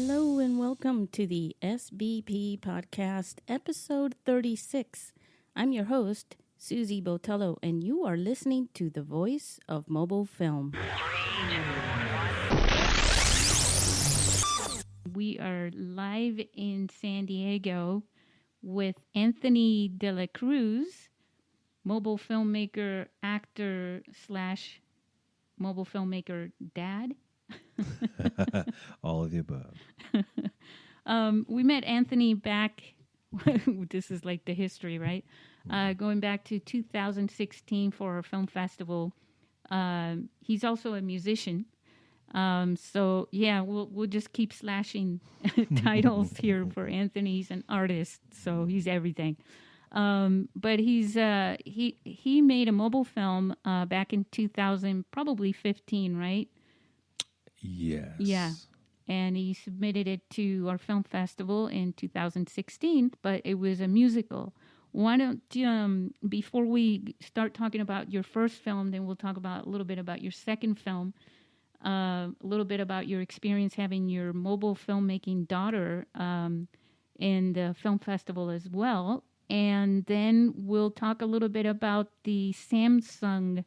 Hello and welcome to the SBP Podcast, episode 36. I'm your host, Susie Botello, and you are listening to the voice of mobile film. We are live in San Diego with Anthony de la Cruz, mobile filmmaker, actor slash mobile filmmaker dad. All of the above. We met Anthony back, this is like the history, right? Going back to 2016 for a film festival. He's also a musician. So yeah, we'll just keep slashing titles here for Anthony. He's an artist, so he's everything. But he made a mobile film back in 2000, probably 15, right? Yes. Yeah. And he submitted it to our film festival in 2016, but it was a musical. Why don't you, before we start talking about your first film, then we'll talk about a little bit about your second film, a little bit about your experience having your mobile filmmaking daughter in the film festival as well. And then we'll talk a little bit about the Samsung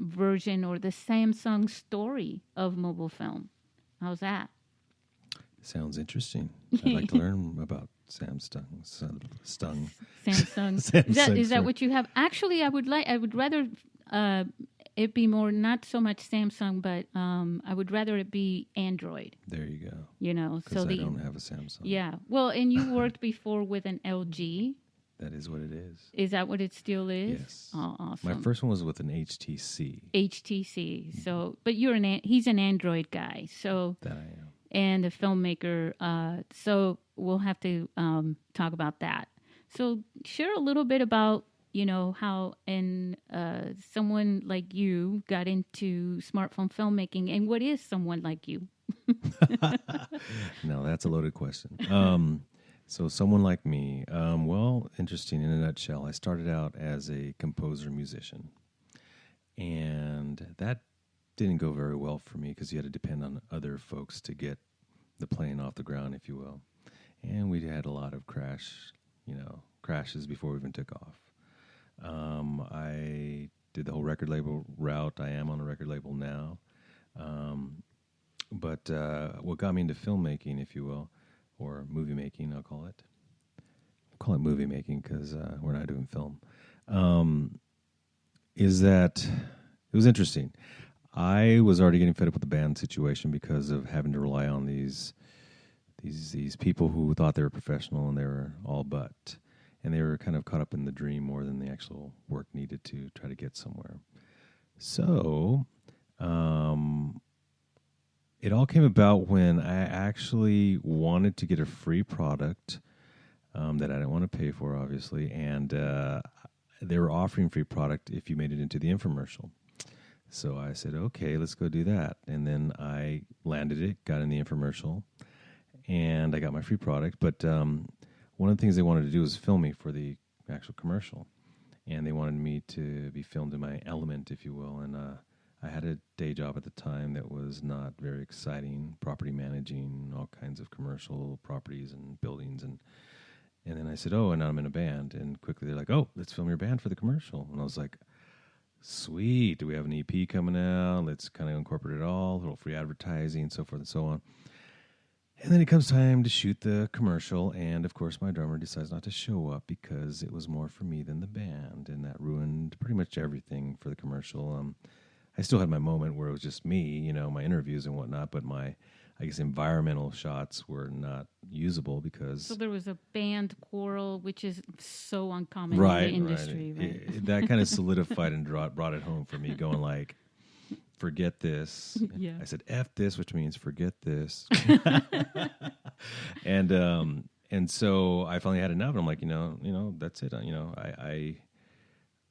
version or the Samsung story of mobile film. How's that? Sounds interesting. I'd like to learn about Samsung. Samsung. Is that what you have? Actually, I would rather it be more not so much Samsung, but I would rather it be Android. There you go. You know, so I don't have a Samsung. Yeah. Well, and you worked before with an LG. That is what it is. Is that what it still is? Yes. Oh, awesome. My first one was with an HTC. HTC. So, but he's an Android guy. So that I am. And a filmmaker. So we'll have to talk about that. So share a little bit about, how someone like you got into smartphone filmmaking, and what is someone like you? No, that's a loaded question. So someone like me, well, interesting in a nutshell. I started out as a composer-musician, and that didn't go very well for me because you had to depend on other folks to get the plane off the ground, if you will. And we had a lot of crashes before we even took off. I did the whole record label route. I am on a record label now. But what got me into filmmaking, if you will, or movie making, I'll call it. We'll call it movie making because we're not doing film. Is that it was interesting. I was already getting fed up with the band situation because of having to rely on these people who thought they were professional and they were all but. And they were kind of caught up in the dream more than the actual work needed to try to get somewhere. So it all came about when I actually wanted to get a free product that I didn't want to pay for, obviously, and they were offering free product if you made it into the infomercial. So I said, okay, let's go do that. And then I landed it, got in the infomercial, and I got my free product. But one of the things they wanted to do was film me for the actual commercial, and they wanted me to be filmed in my element, if you will, and I had a day job at the time that was not very exciting, property managing all kinds of commercial properties and buildings. And then I said, and now I'm in a band. And quickly they're like, let's film your band for the commercial. And I was like, sweet. Do we have an EP coming out? Let's kind of incorporate it all, a little free advertising, so forth and so on. And then it comes time to shoot the commercial. And, of course, my drummer decides not to show up because it was more for me than the band. And that ruined pretty much everything for the commercial. I still had my moment where it was just me, my interviews and whatnot, but my, environmental shots were not usable because... So there was a band quarrel, which is so uncommon in the industry, right? That kind of solidified and brought it home for me, going like, forget this. Yeah. I said, F this, which means forget this. And so I finally had enough, and I'm like, that's it.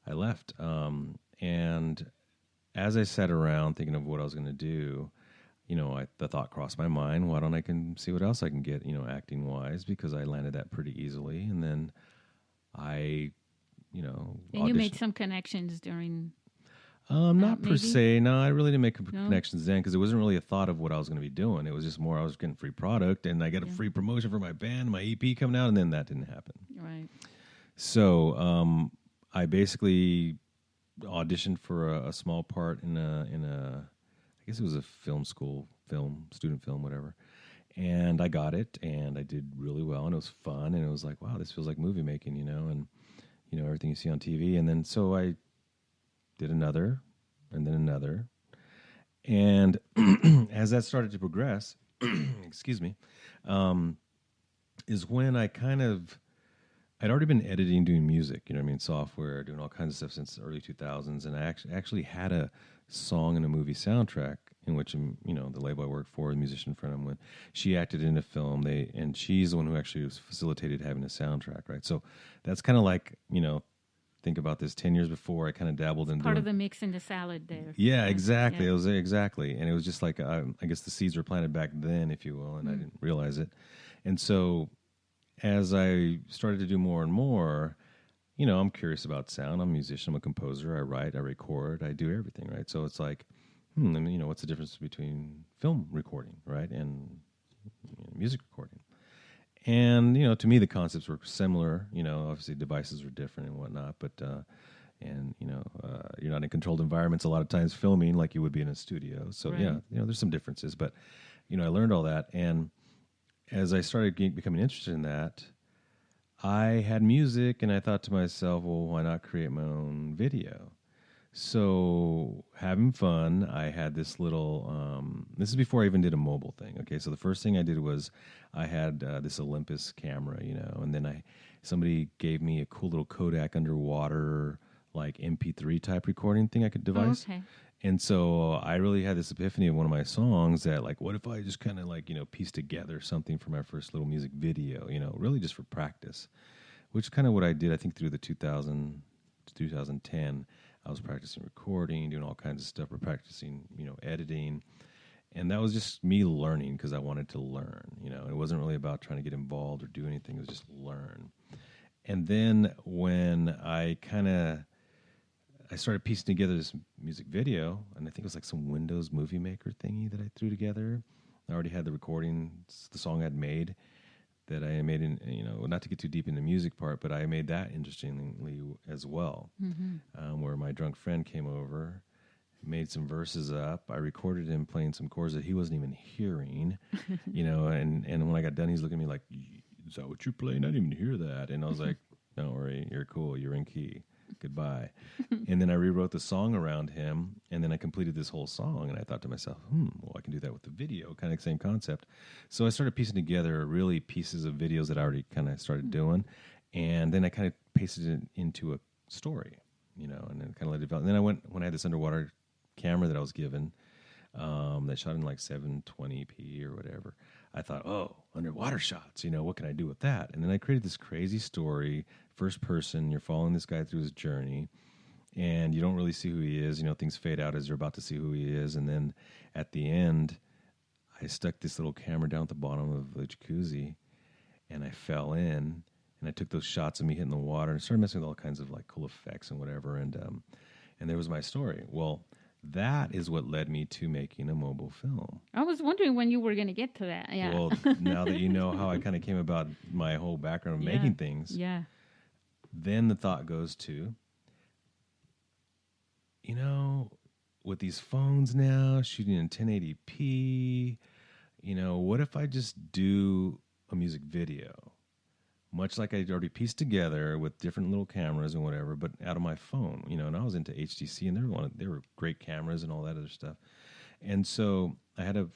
I left. And as I sat around thinking of what I was going to do, the thought crossed my mind, why don't I can see what else I can get, acting wise, because I landed that pretty easily. And then I, and you made some connections during... Not per maybe? se. No, I really didn't make No? connections then because it wasn't really a thought of what I was going to be doing. It was just more I was getting free product and I got a Yeah. free promotion for my band, my EP coming out, and then that didn't happen. Right. So I basically auditioned for a small part in a I guess it was a film school, student film, whatever. And I got it, and I did really well, and it was fun, and it was like, wow, this feels like movie making, and everything you see on TV. And then so I did another, and then another, and as that started to progress, excuse me, is when I'd already been editing, doing music, software, doing all kinds of stuff since the early 2000s, and I actually had a song in a movie soundtrack in which, the label I worked for, the musician friend I'm with, she acted in a film, and she's the one who actually was facilitated having a soundtrack, right? So that's kind of like, think about this 10 years before I kind of dabbled in Part of the mix in the salad there. Yeah, exactly. Yeah. It was exactly. And it was just like, I guess the seeds were planted back then, if you will, and I didn't realize it. And so as I started to do more and more, I'm curious about sound. I'm a musician. I'm a composer. I write, I record, I do everything, right? So it's like, what's the difference between film recording, right, and music recording? And, to me, the concepts were similar. Obviously devices were different and whatnot, but, you're not in controlled environments a lot of times filming like you would be in a studio. So, Right. yeah, there's some differences, but, I learned all that. And as I started becoming interested in that, I had music and I thought to myself, well, why not create my own video? So having fun, I had this little, this is before I even did a mobile thing. Okay. So the first thing I did was I had this Olympus camera, and then somebody gave me a cool little Kodak underwater, like MP3 type recording thing I could device. Okay. And so I really had this epiphany of one of my songs that, like, what if I just kind of piece together something for my first little music video, really just for practice, which is kind of what I did, I think, through the 2000 to 2010. I was practicing recording, doing all kinds of stuff. We're practicing, editing. And that was just me learning because I wanted to learn, It wasn't really about trying to get involved or do anything. It was just learn. And then when I started piecing together this music video, and I think it was like some Windows Movie Maker thingy that I threw together. I already had the recordings, the song I'd made that I made in, not to get too deep in the music part, but I made that interestingly as well, where my drunk friend came over, made some verses up. I recorded him playing some chords that he wasn't even hearing, and when I got done, he's looking at me like, is that what you're playing? I didn't even hear that. And I was like, don't worry, you're cool. You're in key. Goodbye. And then I rewrote the song around him, and then I completed this whole song, and I thought to myself, well, I can do that with the video, kind of same concept. So I started piecing together really pieces of videos that I already kind of started doing, and then I kind of pasted it into a story, and then kind of let it develop. And then when I had this underwater camera that I was given, that shot in like 720p or whatever, I thought, oh, underwater shots, what can I do with that? And then I created this crazy story, first person, you're following this guy through his journey, and you don't really see who he is. Things fade out as you're about to see who he is. And then at the end, I stuck this little camera down at the bottom of the jacuzzi, and I fell in, and I took those shots of me hitting the water and started messing with all kinds of like cool effects and whatever. And there was my story. Well, that is what led me to making a mobile film. I was wondering when you were going to get to that. Yeah. Well, now that you know how I kind of came about my whole background of making things, then the thought goes to, with these phones now, shooting in 1080p, what if I just do a music video? Much like I already pieced together with different little cameras and whatever, but out of my phone, and I was into HTC, and they were great cameras and all that other stuff. And so I had a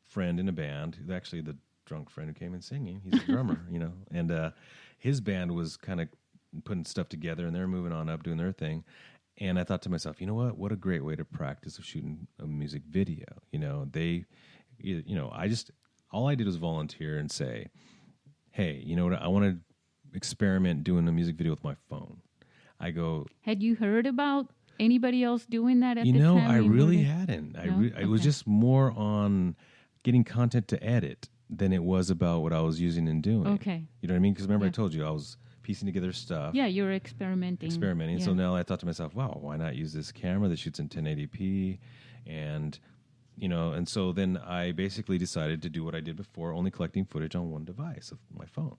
friend in a band, actually the drunk friend who came in singing. He's a drummer, and his band was kind of putting stuff together, and they're moving on up, doing their thing. And I thought to myself, you know what a great way to practice of shooting a music video. All I did was volunteer and say, hey, you know what? I want to experiment doing a music video with my phone. I go. Had you heard about anybody else doing that at the time? I really hadn't. It was just more on getting content to edit than it was about what I was using and doing. Okay. You know what I mean? Because remember I told you I was piecing together stuff. Yeah, you're experimenting. Yeah. So now I thought to myself, wow, why not use this camera that shoots in 1080p? And, and so then I basically decided to do what I did before, only collecting footage on one device of my phone.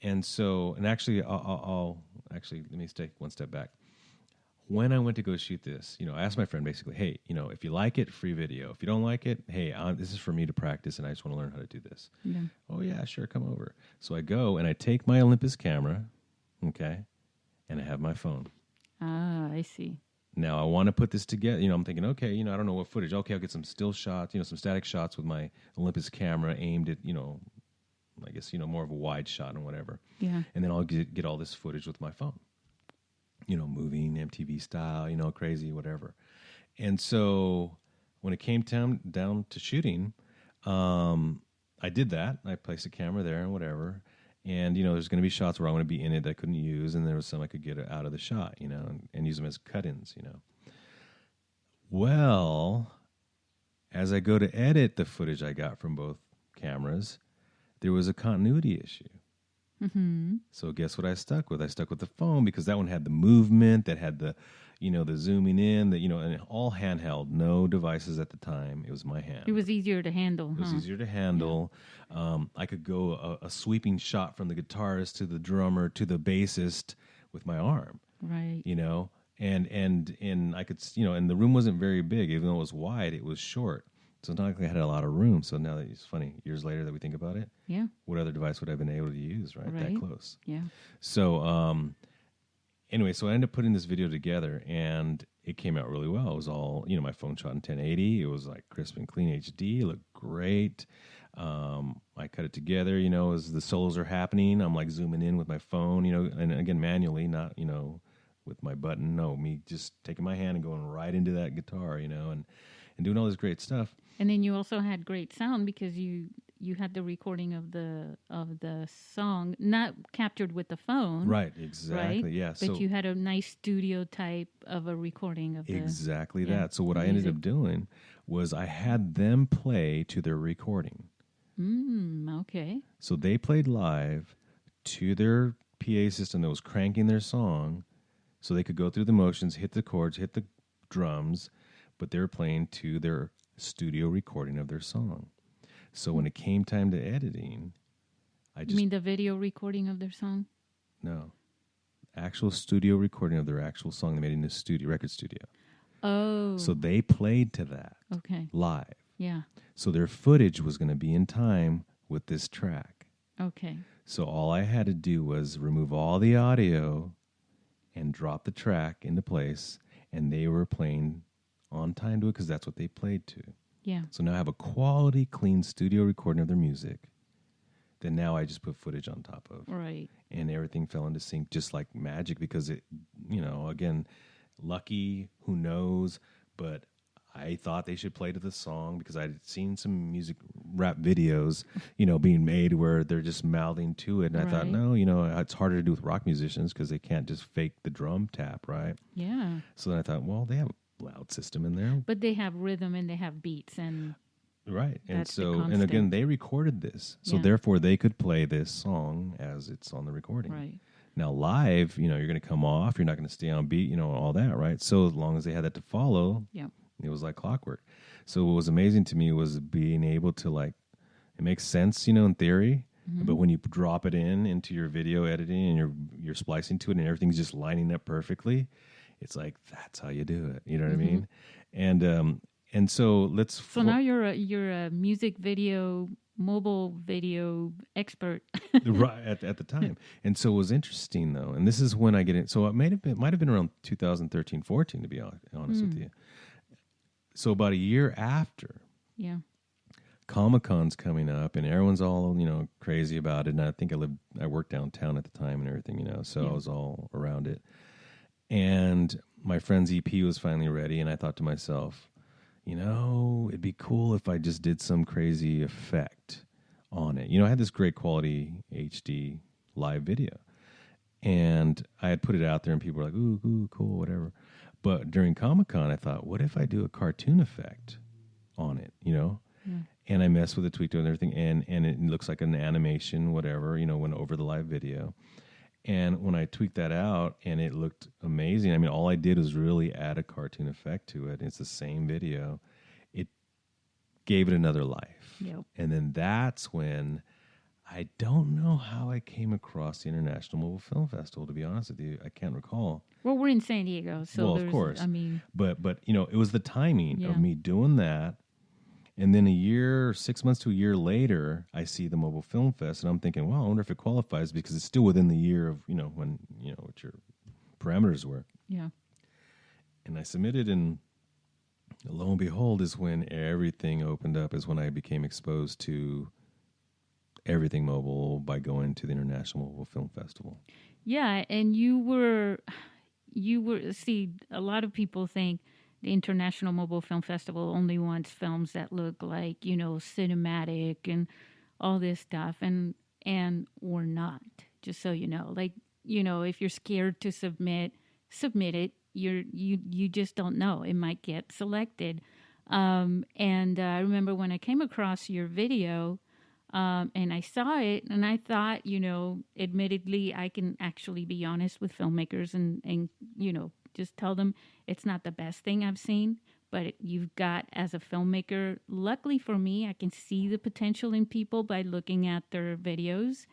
And so, and actually, I'll let me take one step back. When I went to go shoot this, I asked my friend basically, hey, if you like it, free video. If you don't like it, hey, this is for me to practice, and I just want to learn how to do this. Yeah. Oh, yeah, sure, come over. So I go, and I take my Olympus camera, okay, and I have my phone. Ah, I see. Now, I want to put this together. I'm thinking, okay, I don't know what footage. Okay, I'll get some still shots, some static shots with my Olympus camera aimed at, I guess, more of a wide shot and whatever. Yeah. And then I'll get all this footage with my phone. Moving MTV style, crazy, whatever. And so when it came down to shooting, I did that. I placed a camera there and whatever. And, there's going to be shots where I'm going to be in it that I couldn't use. And there was some I could get out of the shot, and use them as cut-ins, Well, as I go to edit the footage I got from both cameras, there was a continuity issue. Mm-hmm. So guess what I stuck with? I stuck with the phone because that one had the movement, that had the, the zooming in, and all handheld, no devices at the time. It was my hand. It was easier to handle. It was easier to handle. Yeah. I could go a sweeping shot from the guitarist to the drummer to the bassist with my arm. Right. And I could, and the room wasn't very big. Even though it was wide, it was short. So it's not like I had a lot of room. So now that it's funny, years later that we think about it. Yeah. What other device would I have been able to use, right? That close. Yeah. So anyway, so I ended up putting this video together, and it came out really well. It was all, my phone shot in 1080. It was like crisp and clean HD. It looked great. I cut it together, as the solos are happening. I'm like zooming in with my phone, and again, manually, not, with my button. No, me just taking my hand and going right into that guitar, and doing all this great stuff. And then you also had great sound because you had the recording of the song not captured with the phone. Right, exactly. Right? Yeah. But you had a nice studio type of a recording of exactly that. So what I ended up doing was I had them play to their recording. Okay. So they played live to their PA system that was cranking their song, so they could go through the motions, hit the chords, hit the drums, but they were playing to their studio recording of their song. So when it came time to editing, You mean the video recording of their song? No. Actual studio recording of their actual song they made in the record studio. Oh. So they played to that. Okay. Live. Yeah. So their footage was going to be in time with this track. Okay. So all I had to do was remove all the audio and drop the track into place, and they were playing on time to it because that's what they played to. Yeah. So now I have a quality, clean studio recording of their music that now I just put footage on top of. Right. And everything fell into sync just like magic because it, again, lucky, who knows, but I thought they should play to the song because I'd seen some music rap videos, being made where they're just mouthing to it. And I thought, no, it's harder to do with rock musicians because they can't just fake the drum tap, right? Yeah. So then I thought, well, they have a loud system in there. But they have rhythm and they have beats and right. And that's so, and again, they recorded this. So therefore they could play this song as it's on the recording. Right. Now live, you're going to come off, you're not going to stay on beat, all that, right? So as long as they had that to follow, it was like clockwork. So what was amazing to me was being able to it makes sense, in theory, but when you drop it into your video editing and you're splicing to it and everything's just lining up perfectly, it's like, that's how you do it. You know what I mean? And so So now you're a music video, mobile video expert. right at the time. And so it was interesting though, and this is when I get in. So it might have been around 2013, 14 to be honest with you. So about a year after, Comic-Con's coming up, and everyone's all crazy about it. And I think I worked downtown at the time and everything, so I was all around it. And my friend's EP was finally ready, and I thought to myself, it'd be cool if I just did some crazy effect on it. I had this great quality HD live video, and I had put it out there, and people were like, ooh, cool, whatever. But during Comic-Con, I thought, what if I do a cartoon effect on it, And I messed with the tweak and everything, and it looks like an animation, whatever, went over the live video. And when I tweaked that out and it looked amazing, I mean, all I did was really add a cartoon effect to it. It's the same video. It gave it another life. Yep. And then that's when I don't know how I came across the International Mobile Film Festival, to be honest with you. I can't recall. Well, we're in San Diego, so well, of course. I mean, but it was the timing of me doing that. And then 6 months to a year later, I see the Mobile Film Fest, and I'm thinking, well, I wonder if it qualifies because it's still within the year of, when, what your parameters were. Yeah. And I submitted, and lo and behold is when everything opened up, is when I became exposed to everything mobile by going to the International Mobile Film Festival. Yeah, and you were, see, a lot of people think the International Mobile Film Festival only wants films that look like, cinematic and all this stuff, and or not, just so you know. Like, if you're scared to submit it. You just don't know. It might get selected. And I remember when I came across your video, and I saw it, and I thought, admittedly, I can actually be honest with filmmakers and just tell them it's not the best thing I've seen, but you've got, as a filmmaker, luckily for me, I can see the potential in people by looking at their videos.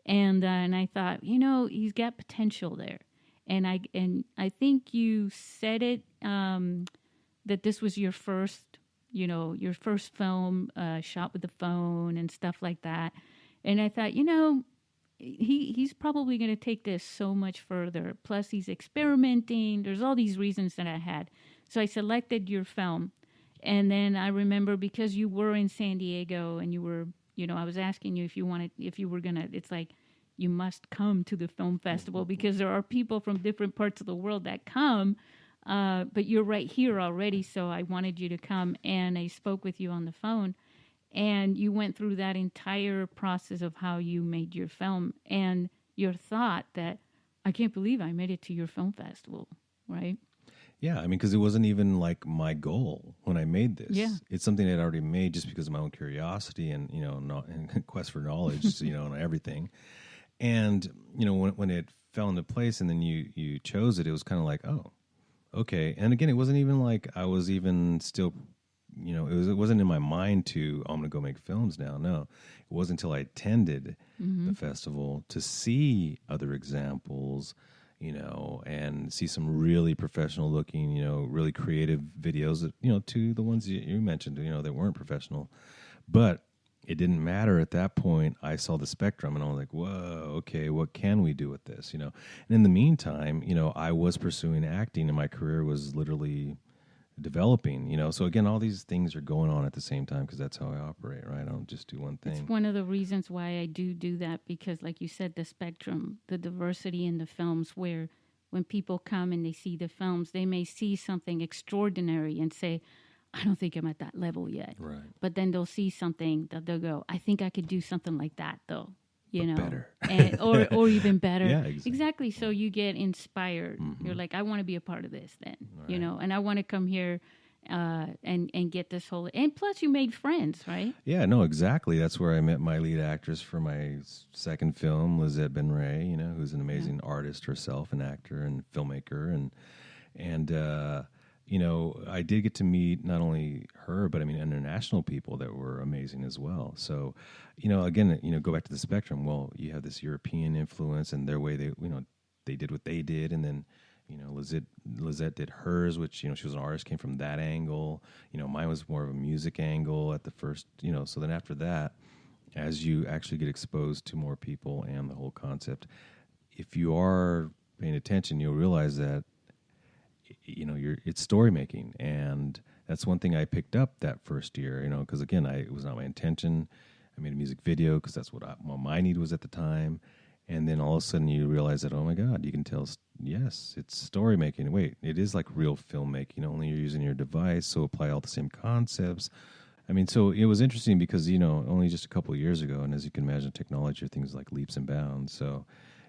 And I thought, he's got potential there. And I think you said it, that this was your first film shot with the phone and stuff like that. And I thought, he's probably going to take this so much further. Plus, he's experimenting. There's all these reasons that I had. So I selected your film. And then I remember, because you were in San Diego and you were, I was asking you if you were going to, it's like, you must come to the film festival because there are people from different parts of the world that come. But you're right here already, so I wanted you to come. And I spoke with you on the phone. And you went through that entire process of how you made your film and your thought that, I can't believe I made it to your film festival, right? Yeah, I mean, because it wasn't even like my goal when I made this. Yeah. It's something I'd already made just because of my own curiosity and, and quest for knowledge, and everything. And, when it fell into place and then you chose it, it was kind of like, oh, okay. And again, it wasn't even like I was even still... it wasn't in my mind to, I'm going to go make films now. No, it wasn't until I attended the festival to see other examples, and see some really professional looking, really creative videos that, to the ones you mentioned, that weren't professional. But it didn't matter at that point. I saw the spectrum and I was like, whoa, okay, what can we do with this? And in the meantime, I was pursuing acting and my career was literally developing, so again, all these things are going on at the same time because that's how I operate, right? I don't just do one thing. It's one of the reasons why I do that, because like you said, the spectrum, the diversity in the films, where when people come and they see the films, they may see something extraordinary and say, I don't think I'm at that level yet. Right. But then they'll see something that they'll go, I think I could do something like that though. Better. And, or even better. Yeah, exactly. So you get inspired. You're like, I want to be a part of this then, right. And I want to come here and get this whole, and plus you made friends, right? Yeah, no, exactly. That's where I met my lead actress for my second film, Lizette Ben Ray, who's an amazing artist herself, an actor and filmmaker. And I did get to meet not only her, but international people that were amazing as well. So, again, go back to the spectrum. Well, you have this European influence and their way they did what they did. And then, Lizette did hers, which, she was an artist, came from that angle. Mine was more of a music angle at the first, so then after that, as you actually get exposed to more people and the whole concept, if you are paying attention, you'll realize that, it's story making, and that's one thing I picked up that first year. Because again, it was not my intention. I made a music video because that's what my need was at the time, and then all of a sudden you realize that, oh my God, you can tell. Yes, it's story making. Wait, it is like real filmmaking. Only you're using your device, so apply all the same concepts. So it was interesting because only just a couple of years ago, and as you can imagine, technology are things like leaps and bounds. So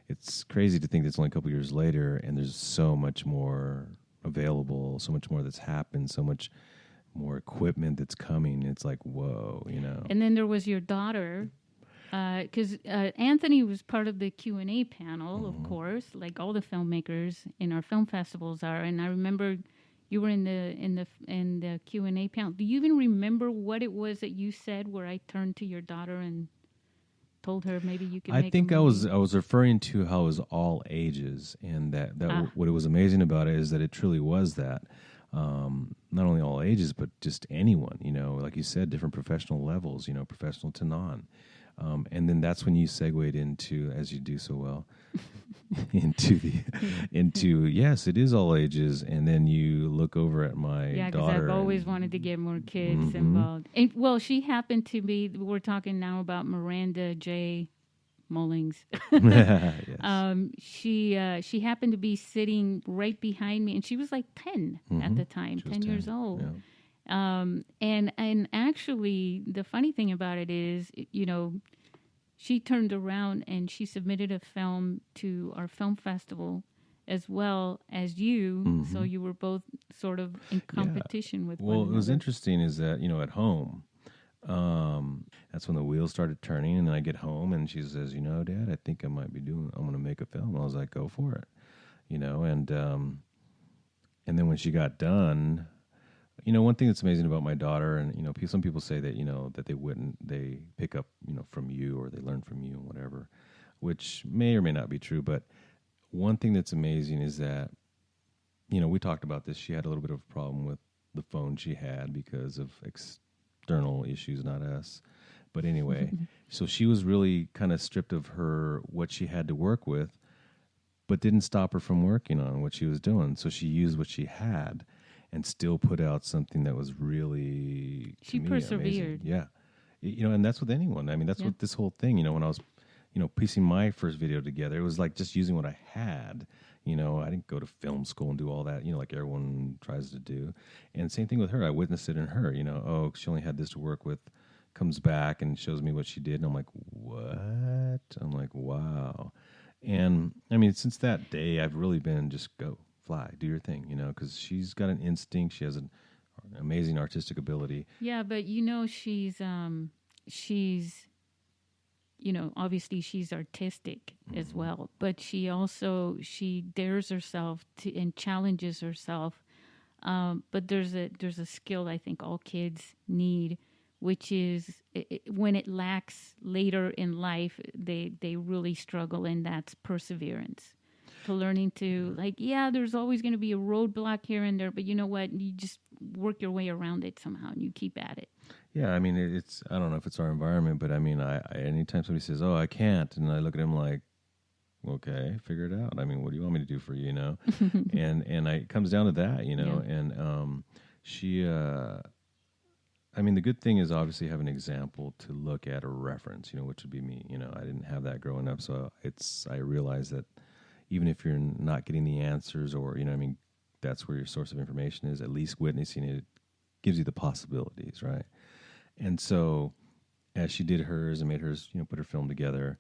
it's crazy to think that it's only a couple of years later, and there's so much more available, so much more that's happened, so much more equipment that's coming. It's like, whoa, And then there was your daughter. Because Anthony was part of the Q&A panel, of course, like all the filmmakers in our film festivals are. And I remember you were in the Q&A panel. Do you even remember what it was that you said where I turned to your daughter and told her maybe you could make I think a movie? I was referring to how it was all ages, and what it was amazing about it is that it truly was that. Not only all ages, but just anyone, like you said, different professional levels, professional to non. And then that's when you segued into, as you do so well, into yes, it is all ages. And then you look over at my Yeah, because daughter. I've always wanted to get more kids involved. And, well, she happened to be, we're talking now about Miranda J. Mullings. Yes. She happened to be sitting right behind me, and she was like 10 at the time, 10 years old. Yeah. And actually, the funny thing about it is, she turned around and she submitted a film to our film festival as well as you. So you were both sort of in competition with one another. What was interesting is that, at home, that's when the wheels started turning, and then I get home and she says, Dad, I think I'm going to make a film. I was like, go for it, and then when she got done, one thing that's amazing about my daughter, and some people say that that they pick up from you, or they learn from you, whatever, which may or may not be true. But one thing that's amazing is that we talked about this. She had a little bit of a problem with the phone she had because of external issues, not us. But anyway, so she was really kind of stripped of what she had to work with, but didn't stop her from working on what she was doing. So she used what she had and still put out something that was really, she to me, persevered. amazing. Yeah. And that's with anyone. I mean, that's what this whole thing, when I was, piecing my first video together, it was like just using what I had. I didn't go to film school and do all that, like everyone tries to do. And same thing with her. I witnessed it in her, she only had this to work with, comes back and shows me what she did. And I'm like, what? I'm like, wow. And I mean, since that day, I've really been just go, fly, do your thing, because she's got an instinct. She has an amazing artistic ability. Yeah, but she's obviously she's artistic as well, but she dares herself to and challenges herself. But there's a skill I think all kids need, which is when it lacks later in life, they really struggle, and that's perseverance. To learning to there's always going to be a roadblock here and there, but you know what? You just work your way around it somehow, and you keep at it. Yeah, I mean, I don't know if it's our environment, but I mean, I anytime somebody says, "Oh, I can't," and I look at him like, "Okay, figure it out." I mean, what do you want me to do for you, and it comes down to that, and she. I mean, the good thing is obviously have an example to look at or reference, which would be me. I didn't have that growing up, so I realize that even if you're not getting the answers, or that's where your source of information is, at least witnessing it gives you the possibilities, right? And so as she did hers and made hers, put her film together,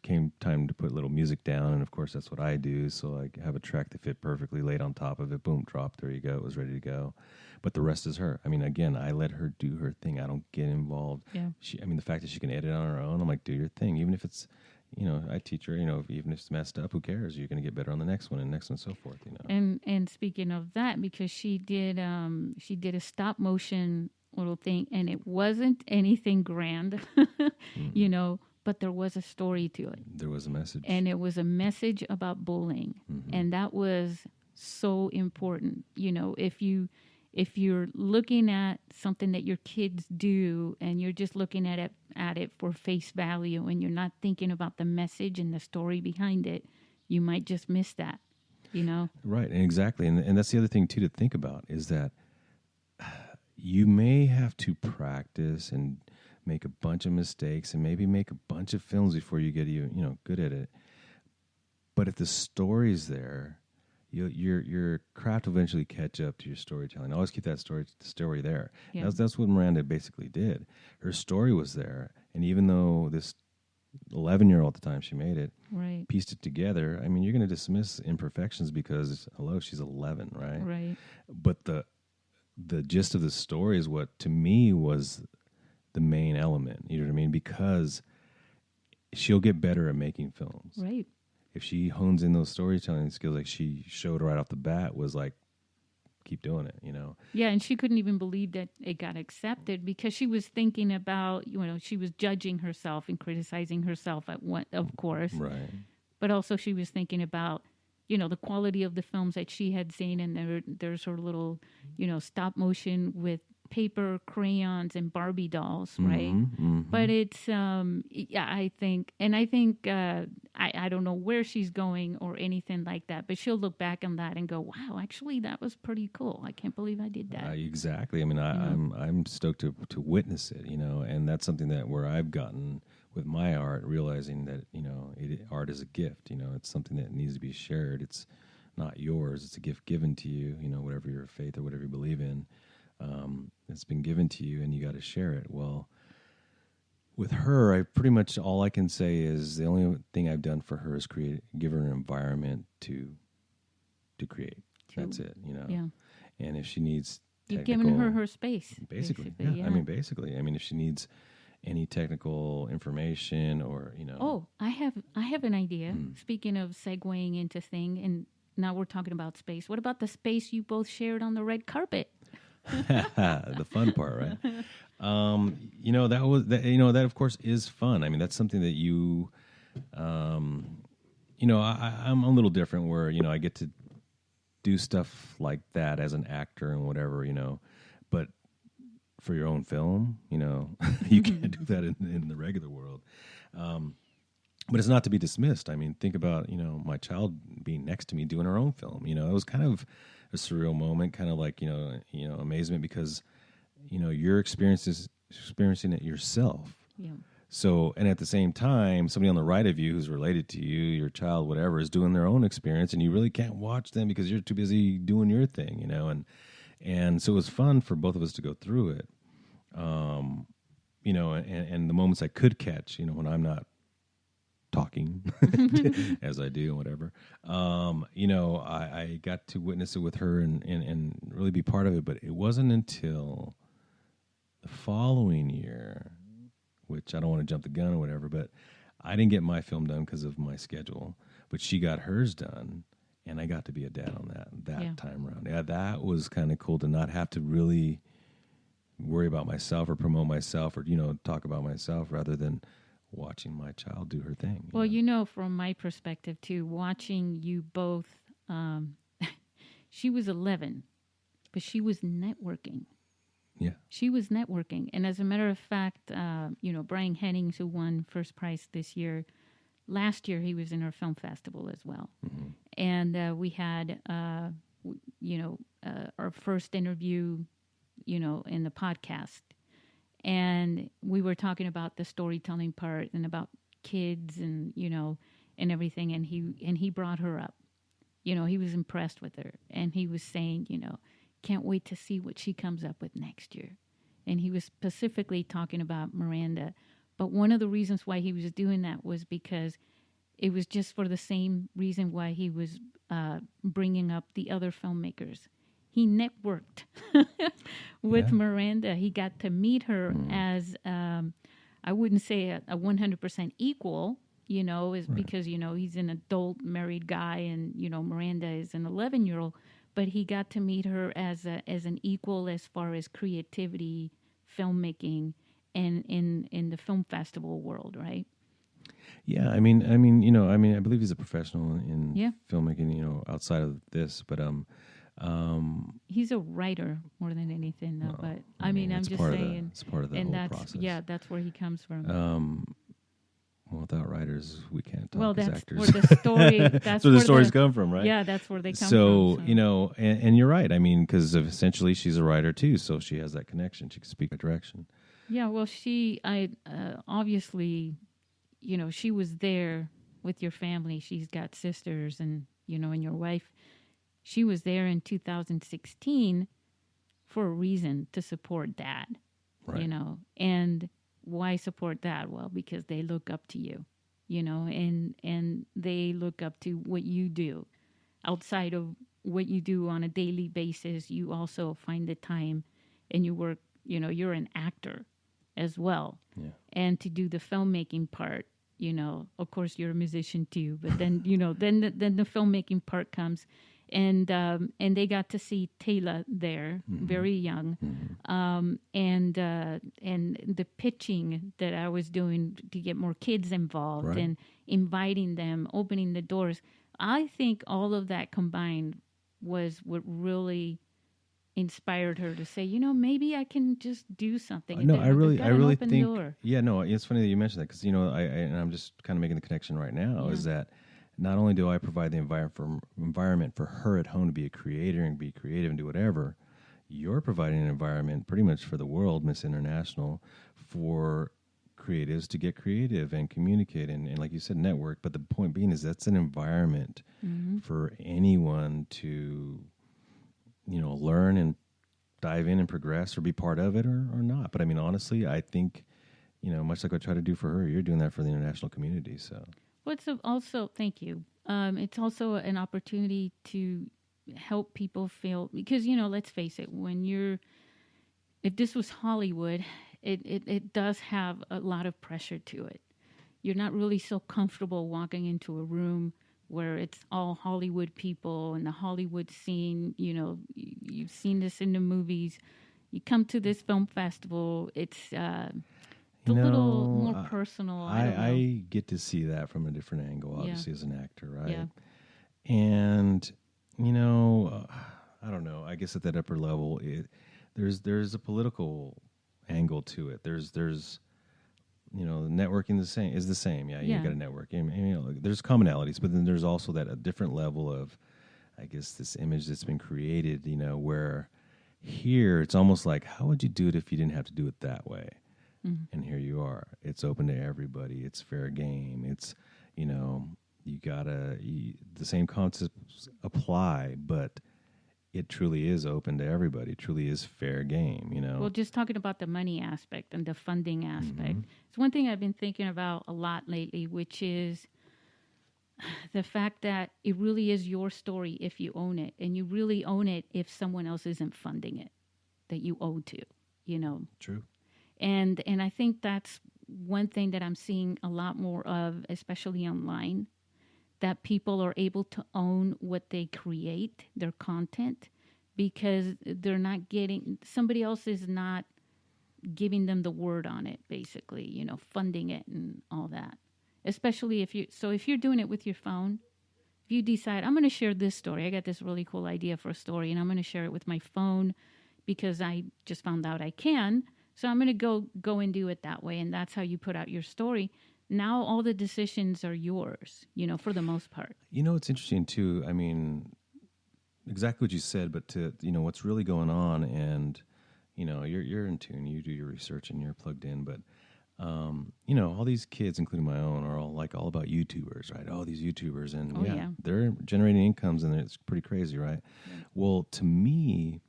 came time to put a little music down, and of course that's what I do. So I have a track that fit perfectly, laid on top of it, boom, dropped, there you go, it was ready to go. But the rest is her. I mean, again, I let her do her thing. I don't get involved. Yeah. The fact that she can edit on her own, I'm like, do your thing, even if it's, I teach her, even if it's messed up, who cares? You're going to get better on the next one and next one, and so forth. And speaking of that, because she did a stop motion little thing, and it wasn't anything grand, but there was a story to it. There was a message, and it was a message about bullying, and that was so important. If you're looking at something that your kids do and you're just looking at it for face value, and you're not thinking about the message and the story behind it, you might just miss that, Right, and exactly. And that's the other thing, too, to think about is that you may have to practice and make a bunch of mistakes and maybe make a bunch of films before you get good at it. But if the story's there, your craft will eventually catch up to your storytelling. Always keep that story there. Yeah. That's what Miranda basically did. Her story was there, and even though this 11-year-old at the time she made it, right, pieced it together, I mean, you're going to dismiss imperfections because, hello, she's 11, right? Right. But the gist of the story is what, to me, was the main element. You know what I mean? Because she'll get better at making films. Right. If she hones in those storytelling skills, like she showed right off the bat, was like, keep doing it, you know? Yeah, and she couldn't even believe that it got accepted because she was thinking about, she was judging herself and criticizing herself at one, of course. Right. But also she was thinking about, the quality of the films that she had seen, and there's her little, stop motion with paper, crayons, and Barbie dolls, right? Mm-hmm. But it's, I think, I don't know where she's going or anything like that, but she'll look back on that and go, wow, actually, that was pretty cool. I can't believe I did that. Exactly. I mean, I'm stoked to witness it, and that's something that where I've gotten with my art, realizing that, art is a gift, it's something that needs to be shared. It's not yours. It's a gift given to you, whatever your faith or whatever you believe in. It's been given to you and you got to share it. Well, with her, I pretty much all I can say is the only thing I've done for her is give her an environment to create. That's it, Yeah. And if she needs you've given her space. Basically, yeah. I mean, if she needs any technical information or, Oh, I have an idea. Speaking of segueing into thing, and now we're talking about space. What about the space you both shared on the red carpet? The fun part, right? That of course is fun. I mean, that's something that I'm a little different where, I get to do stuff like that as an actor and whatever, but for your own film, you can't do that in the regular world. But it's not to be dismissed. I mean, think about, my child being next to me doing her own film. It was kind of a surreal moment, kind of like, amazement because, you're experiencing it yourself. Yeah. So, and at the same time, somebody on the right of you who's related to you, your child, whatever, is doing their own experience, and you really can't watch them because you're too busy doing your thing, and so it was fun for both of us to go through it. And the moments I could catch, when I'm not talking as I do and whatever, I got to witness it with her and really be part of it. But it wasn't until the following year, which I don't want to jump the gun or whatever, but I didn't get my film done because of my schedule, but she got hers done. And I got to be a dad on that time around. Yeah, that was kind of cool to not have to really worry about myself or promote myself or, talk about myself rather than watching my child do her thing. Well, from my perspective, too, watching you both, she was 11, but she was networking. Yeah. She was networking. And as a matter of fact, Brian Hennings, who won first prize this year, last year he was in our film festival as well. Mm-hmm. And we had, our first interview, in the podcast. And we were talking about the storytelling part and about kids and, and everything. And he brought her up. He was impressed with her. And he was saying, can't wait to see what she comes up with next year. And he was specifically talking about Miranda. But one of the reasons why he was doing that was because it was just for the same reason why he was bringing up the other filmmakers. He networked with Miranda. He got to meet her as, I wouldn't say a 100% equal, because, he's an adult married guy and, Miranda is an 11-year-old. But he got to meet her as an equal as far as creativity, filmmaking, and in the film festival world, right? Yeah, I believe he's a professional in filmmaking, outside of this, but he's a writer more than anything, though. But I'm just saying, it's part of the whole process. Yeah, that's where he comes from. Without writers, we can't talk as actors. Where the story. That's where the stories come from, right? Yeah, that's where they come from. So, and you're right. I mean, because essentially she's a writer too, so she has that connection. She can speak a direction. Yeah, well, obviously, she was there with your family. She's got sisters and, and your wife. She was there in 2016 for a reason to support Dad, right. And why support that? Well, because they look up to you, and they look up to what you do. Outside of what you do on a daily basis, you also find the time and you work, you're an actor, as well. Yeah. And to do the filmmaking part, of course you're a musician too, but then, then the filmmaking part comes, and they got to see Taylor there, very young, and the pitching that I was doing to get more kids involved, Right. and inviting them, opening the doors. I think all of that combined was what really inspired her to say, maybe I can just do something. No, I really think. Door. Yeah, no, it's funny that you mentioned that, because and I'm just kind of making the connection right now. Is that not only do I provide the environment for her at home to be a creator and be creative and do whatever, you're providing an environment pretty much for the world, Miss International, for creatives to get creative and communicate and like you said, network. But the point being is that's an environment for anyone to learn and dive in and progress or be part of it or not. But I mean, honestly, I think, much like I try to do for her, you're doing that for the international community. So, also, thank you. It's also an opportunity to help people feel, because, let's face it, if this was Hollywood, it does have a lot of pressure to it. You're not really so comfortable walking into a room where it's all Hollywood people and the Hollywood scene. You've seen this in the movies. You come to this film festival, it's a little more personal. I get to see that from a different angle, obviously, as an actor, right? Yeah. And, I don't know. I guess at that upper level, there's a political angle to it. There's networking is the same. Yeah, you got to network. And, there's commonalities, but then there's also a different level of, I guess, this image that's been created, where here it's almost like, how would you do it if you didn't have to do it that way? And here you are. It's open to everybody. It's fair game. It's, the same concepts apply, but it truly is open to everybody. It truly is fair game, Well, just talking about the money aspect and the funding aspect, it's one thing I've been thinking about a lot lately, which is the fact that it really is your story if you own it, and you really own it if someone else isn't funding it, that you owe to, True. And I think that's one thing that I'm seeing a lot more of, especially online, that people are able to own what they create, their content, because they're not somebody else is not giving them the word on it, basically, funding it and all that. Especially if you're doing it with your phone, if you decide, I'm going to share this story, I got this really cool idea for a story, and I'm going to share it with my phone because I just found out I can. So I'm going to go and do it that way, and that's how you put out your story. Now all the decisions are yours, for the most part. It's interesting too. I mean, exactly what you said, but to what's really going on, and you're in tune. You do your research and you're plugged in, but all these kids, including my own, are all about YouTubers, right? All these YouTubers, and they're generating incomes, and it's pretty crazy, right? Yeah. Well, to me,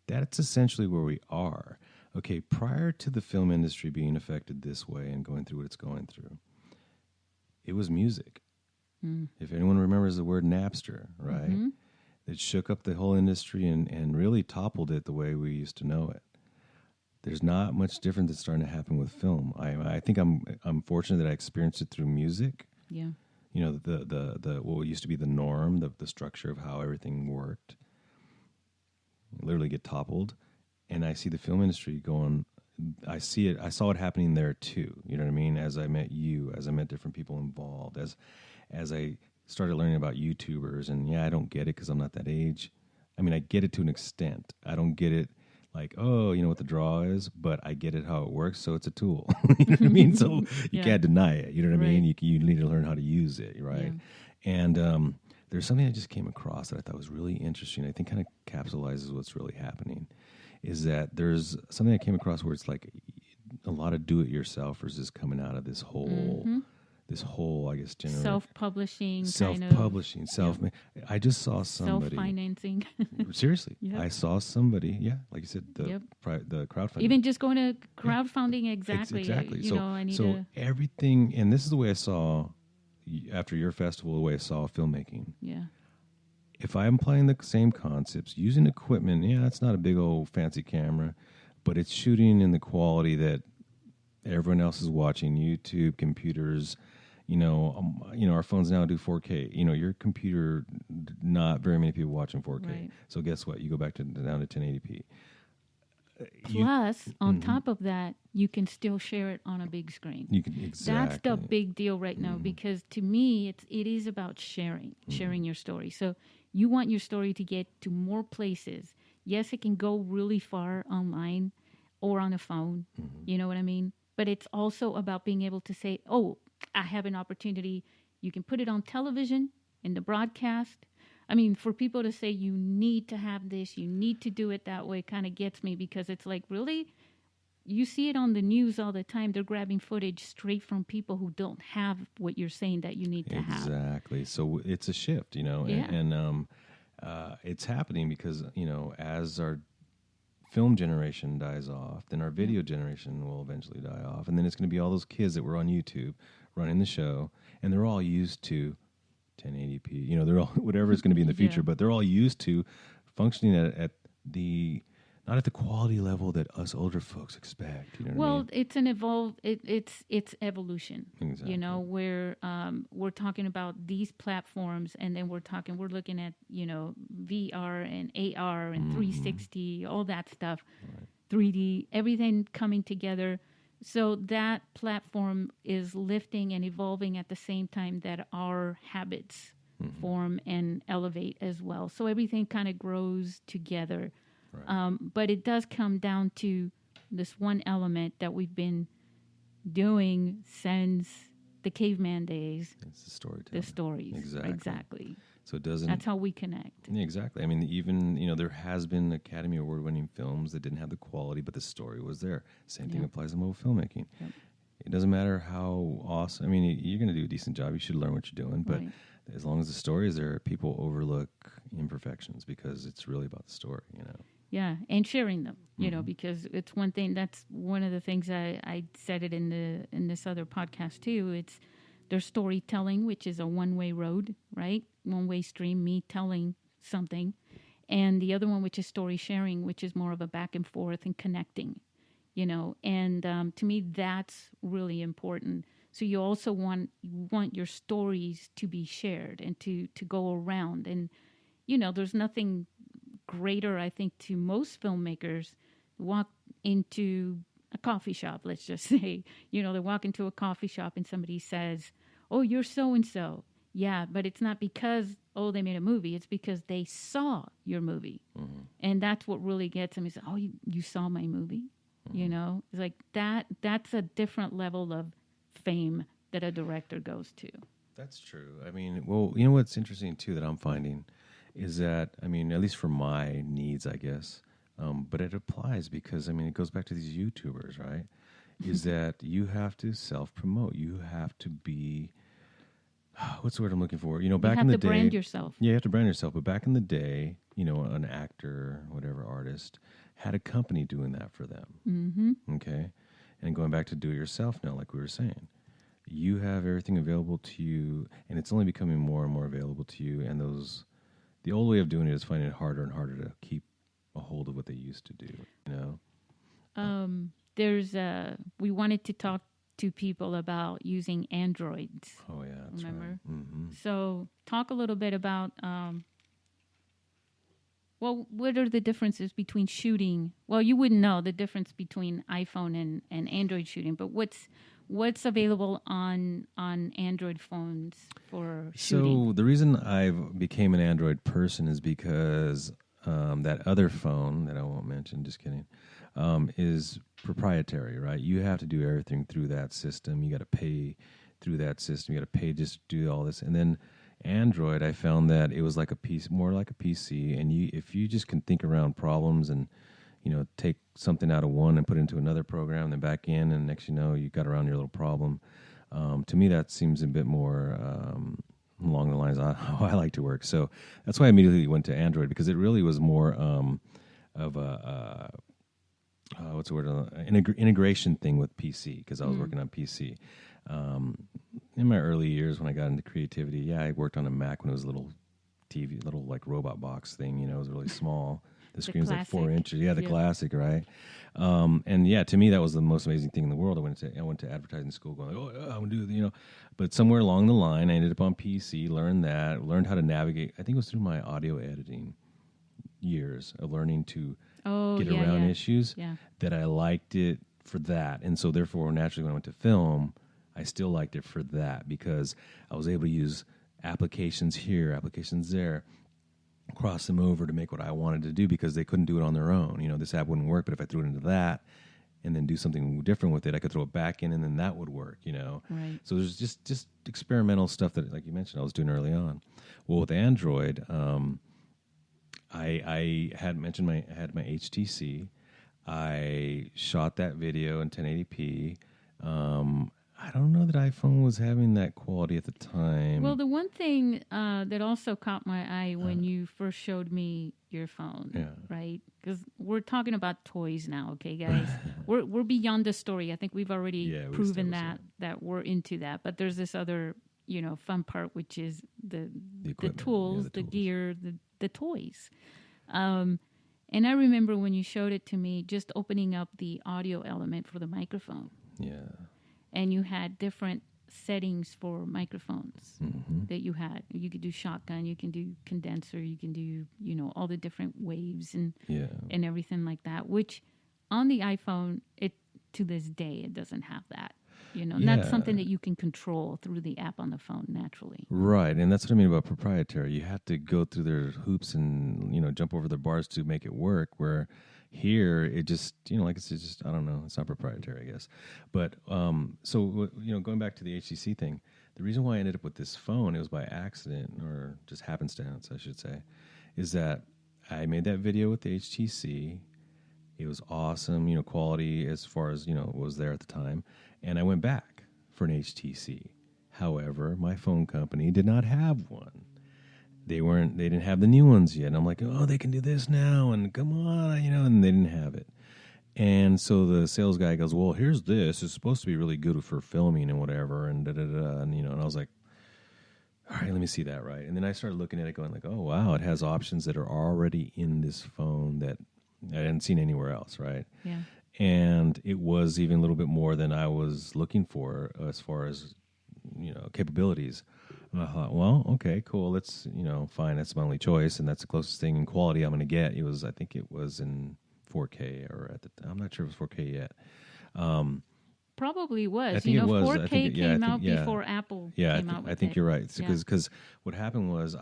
that's essentially where we are. Okay, prior to the film industry being affected this way and going through what it's going through, it was music. If anyone remembers the word Napster, right? It shook up the whole industry and really toppled it the way we used to know it. There's not much different that's starting to happen with film. I think I'm fortunate that I experienced it through music. Yeah. The what used to be the norm, the structure of how everything worked, literally get toppled. And I see the film industry going, I saw it happening there too. You know what I mean? As I met you, as I met different people involved, as I started learning about YouTubers, and I don't get it because I'm not that age. I mean, I get it to an extent. I don't get it like, what the draw is, but I get it how it works, so it's a tool. You know what I mean? So you can't deny it. You know what I mean? You need to learn how to use it, right? Yeah. And there's something I just came across that I thought was really interesting. I think kind of capsulizes what's really happening. Is that there's something I came across where it's like a lot of do-it-yourselfers is coming out of this whole, I guess, self-publishing, I just saw somebody self-financing. Seriously, I saw somebody. Yeah, like you said, the crowdfunding. Even just going to crowdfunding, exactly. Exactly. I need to everything, and this is the way I saw after your festival. The way I saw filmmaking. Yeah. If I'm playing the same concepts, using equipment, it's not a big old fancy camera, but it's shooting in the quality that everyone else is watching YouTube, computers. Our phones now do 4K. Your computer, not very many people watching 4K. Right. So guess what? You go back down to 1080p. Plus, on top of that, you can still share it on a big screen. You can exactly. That's the big deal right now, because to me, it is about sharing your story. So you want your story to get to more places. Yes, it can go really far online or on a phone. You know what I mean? But it's also about being able to say, oh, I have an opportunity. You can put it on television, in the broadcast. I mean, for people to say you need to have this, you need to do it that way, kind of gets me, because it's like, really? You see it on the news all the time. They're grabbing footage straight from people who don't have what you're saying that you need to have. Exactly. So it's a shift, Yeah. and it's happening because, as our film generation dies off, then our video generation will eventually die off. And then it's going to be all those kids that were on YouTube running the show, and they're all used to 1080p. They're all whatever it's going to be in the future, but they're all used to functioning at the not at the quality level that us older folks expect. You know what I mean? It's an it's evolution. Exactly. We're talking about these platforms, and then we're looking at VR and AR and 360, all that stuff, right. 3D, everything coming together. So that platform is lifting and evolving at the same time that our habits form and elevate as well. So everything kind of grows together. Right. But it does come down to this one element that we've been doing since the caveman days. It's the storytelling. The stories. Exactly. So it doesn't. That's how we connect. Yeah, exactly. I mean, even there has been Academy Award-winning films that didn't have the quality, but the story was there. Same thing applies to mobile filmmaking. Yep. It doesn't matter how awesome. I mean, you're going to do a decent job. You should learn what you're doing, but as long as the story is there, people overlook imperfections because it's really about the story. Yeah, and sharing them. Because it's one thing. That's one of the things I said it in this other podcast too. There's storytelling, which is a one-way road, right? One-way stream, me telling something. And the other one, which is story sharing, which is more of a back and forth and connecting, And to me, that's really important. So you also want your stories to be shared and to go around. And, there's nothing greater, I think, to most filmmakers walk into a coffee shop, let's just say. They walk into a coffee shop and somebody says, oh, you're so-and-so. Yeah, but it's not because, they made a movie. It's because they saw your movie. Mm-hmm. And that's what really gets them is, oh, you saw my movie? Mm-hmm. It's like that's a different level of fame that a director goes to. That's true. I mean, well, you know what's interesting, too, that I'm finding is that, I mean, at least for my needs, I guess, but it applies because, I mean, it goes back to these YouTubers, right? Is that you have to self-promote. You have to be, what's the word I'm looking for? Back in the day. You have to brand yourself. Yeah, you have to brand yourself. But back in the day, an actor, whatever artist, had a company doing that for them. Mm-hmm. Okay? And going back to do it yourself now, like we were saying. You have everything available to you, and it's only becoming more and more available to you. And the old way of doing it is finding it harder and harder to keep a hold of what they used to do, we wanted to talk to people about using Androids. Oh, yeah, that's remember? Right. Mm-hmm. So talk a little bit about, what are the differences between shooting? Well, you wouldn't know the difference between iPhone and Android shooting, but what's available on Android phones for shooting? So the reason I became an Android person is because that other phone that I won't mention, just kidding, is proprietary, right? You have to do everything through that system. You got to pay through that system. You got to pay just to do all this. And then Android, I found that it was like a piece, more like a PC. And if you just can think around problems and take something out of one and put it into another program, then back in, and next you got around your little problem. To me, that seems a bit more along the lines of how I like to work. So that's why I immediately went to Android, because it really was more of a what's the word? Integration thing with PC, because I was working on PC. In my early years when I got into creativity, I worked on a Mac when it was a little TV, little like robot box thing. It was really small. The screen's like 4 classic. inches. Yeah, the classic, right? And yeah, to me, that was the most amazing thing in the world. I went to advertising school going, oh, yeah, I'm going to do, but somewhere along the line, I ended up on PC, learned how to navigate. I think it was through my audio editing years of learning to get around issues that I liked it for that. And so therefore, naturally, when I went to film, I still liked it for that because I was able to use applications here, applications there, cross them over to make what I wanted to do because they couldn't do it on their own. This app wouldn't work, but if I threw it into that and then do something different with it, I could throw it back in and then that would work, Right. So there's just experimental stuff that, like you mentioned, I was doing early on. Well, with Android, I had mentioned I had my HTC. I shot that video in 1080p. I don't know that iPhone was having that quality at the time. Well, the one thing that also caught my eye when you first showed me your phone, right? Because we're talking about toys now, okay, guys? we're beyond the story. I think we've already proven that we're into that. But there's this other, fun part, which is the tools, the gear, the toys. And I remember when you showed it to me, just opening up the audio element for the microphone. Yeah. And you had different settings for microphones that you had. You could do shotgun, you can do condenser, you can do, all the different waves and everything like that, which on the iPhone, to this day, it doesn't have that. Not something that you can control through the app on the phone naturally. Right, and that's what I mean about proprietary. You have to go through their hoops and, jump over their bars to make it work, where here, it just, it's just, I don't know, it's not proprietary, I guess. But, so, going back to the HTC thing, the reason why I ended up with this phone, it was by accident, or just happenstance, I should say, is that I made that video with the HTC. It was awesome, quality as far as, was there at the time. And I went back for an HTC. However, my phone company did not have one. They didn't have the new ones yet. And I'm like, oh, they can do this now, and come on, and they didn't have it. And so the sales guy goes, well, here's this. It's supposed to be really good for filming and whatever, and da-da-da. And, and I was like, all right, let me see that, right? And then I started looking at it going like, oh, wow, it has options that are already in this phone that I hadn't seen anywhere else, right? Yeah. And it was even a little bit more than I was looking for as far as, capabilities. And I thought, well, okay, cool. Let's, fine. That's my only choice, and that's the closest thing in quality I'm going to get. I think it was in 4K, or I'm not sure if it was 4K yet. Probably was. I think it was. 4K came out before Apple came out with it. I think you're right. Because what happened was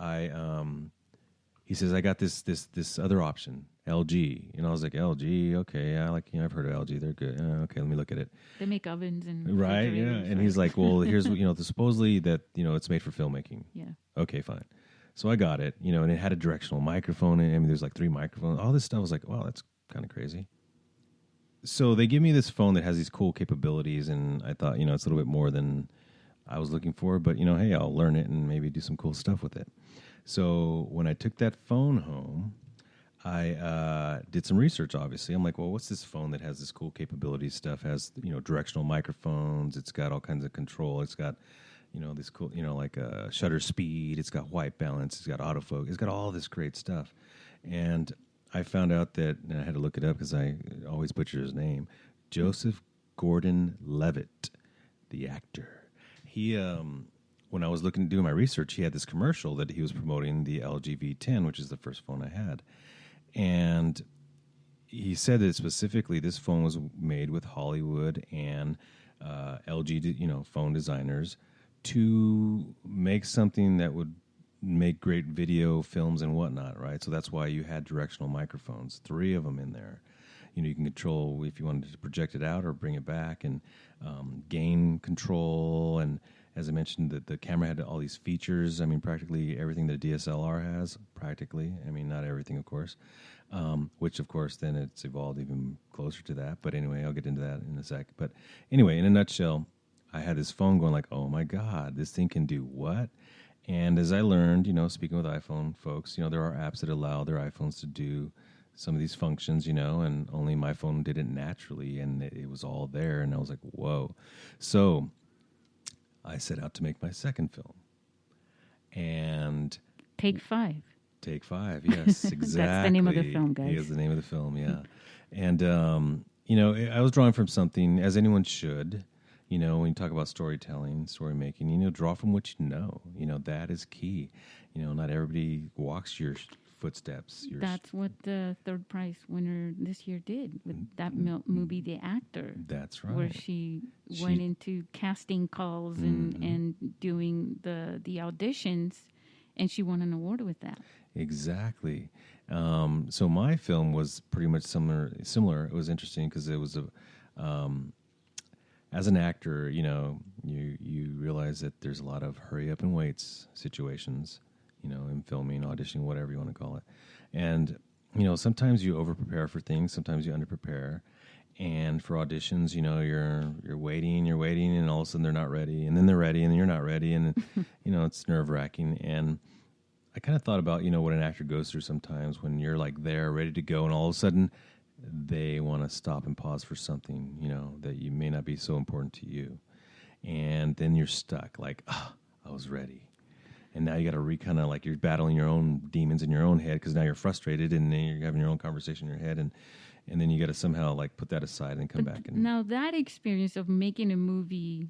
he says, I got this other option, LG. And I was like, LG, okay, I've heard of LG. They're good. Okay, let me look at it. They make ovens and right, yeah. And he's like, well, here's supposedly that it's made for filmmaking. Yeah. Okay, fine. So I got it, and it had a directional microphone. And there's like 3 microphones. All this stuff. I was like, wow, that's kind of crazy. So they give me this phone that has these cool capabilities, and I thought, it's a little bit more than I was looking for. But hey, I'll learn it and maybe do some cool stuff with it. So when I took that phone home, I did some research, obviously. I'm like, well, what's this phone that has this cool capability stuff? Has, directional microphones. It's got all kinds of control. It's got, this cool, like shutter speed. It's got white balance. It's got autofocus. It's got all this great stuff. And I found out that, and I had to look it up because I always butcher his name, Joseph Gordon-Levitt, the actor. He, when I was doing my research, he had this commercial that he was promoting the LG V10, which is the first phone I had. And he said that specifically this phone was made with Hollywood and LG, phone designers to make something that would make great video films and whatnot, right? So that's why you had directional microphones, 3 of them in there. You can control if you wanted to project it out or bring it back, and gain control. And as I mentioned, the camera had all these features. Practically everything that a DSLR has, practically. Not everything, of course, which, of course, then it's evolved even closer to that. But anyway, I'll get into that in a sec. But anyway, in a nutshell, I had this phone going like, oh, my God, this thing can do what? And as I learned, speaking with iPhone folks, there are apps that allow their iPhones to do some of these functions, and only my phone did it naturally, and it was all there, and I was like, whoa. So I set out to make my second film. And Take 5. Take 5, yes, exactly. That's the name of the film, guys. It is the name of the film, yeah. And, I was drawing from something, as anyone should, when you talk about storytelling, story making, draw from what you know. That is key. Not everybody walks your footsteps. That's what the third prize winner this year did with that movie, The Actor. That's right. Where she went into casting calls and doing the auditions, and she won an award with that. Exactly. So my film was pretty much similar. It was interesting because it was as an actor, you realize that there's a lot of hurry up and waits situations, in filming, auditioning, whatever you want to call it. And, sometimes you over prepare for things, sometimes you under prepare. And for auditions, you're waiting, and all of a sudden they're not ready, and then they're ready, and then you're not ready, and it's nerve wracking. And I kind of thought about, what an actor goes through sometimes when you're like there, ready to go, and all of a sudden they want to stop and pause for something, that you may not be so important to you. And then you're stuck, like, I was ready. And now you got to kind of like you're battling your own demons in your own head because now you're frustrated and then you're having your own conversation in your head. And then you got to somehow like put that aside and come back. And now that experience of making a movie,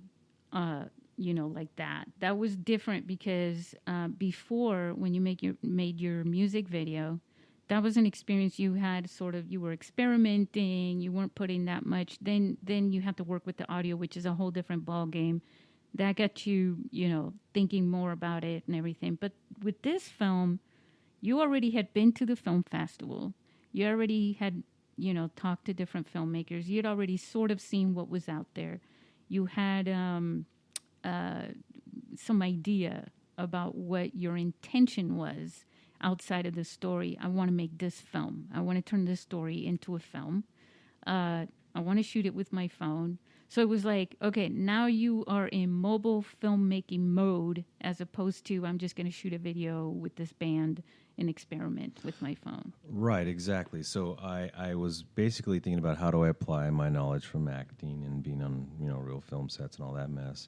like that was different because before when you made your music video, that was an experience you had you were experimenting, you weren't putting that much. Then you have to work with the audio, which is a whole different ball game. That got you, thinking more about it and everything. But with this film, you already had been to the film festival. You already had, talked to different filmmakers. You'd already sort of seen what was out there. You had some idea about what your intention was outside of the story. I want to make this film. I want to turn this story into a film. I want to shoot it with my phone. So it was like, okay, now you are in mobile filmmaking mode as opposed to I'm just going to shoot a video with this band and experiment with my phone. Right, exactly. So I was basically thinking about how do I apply my knowledge from acting and being on, real film sets and all that mess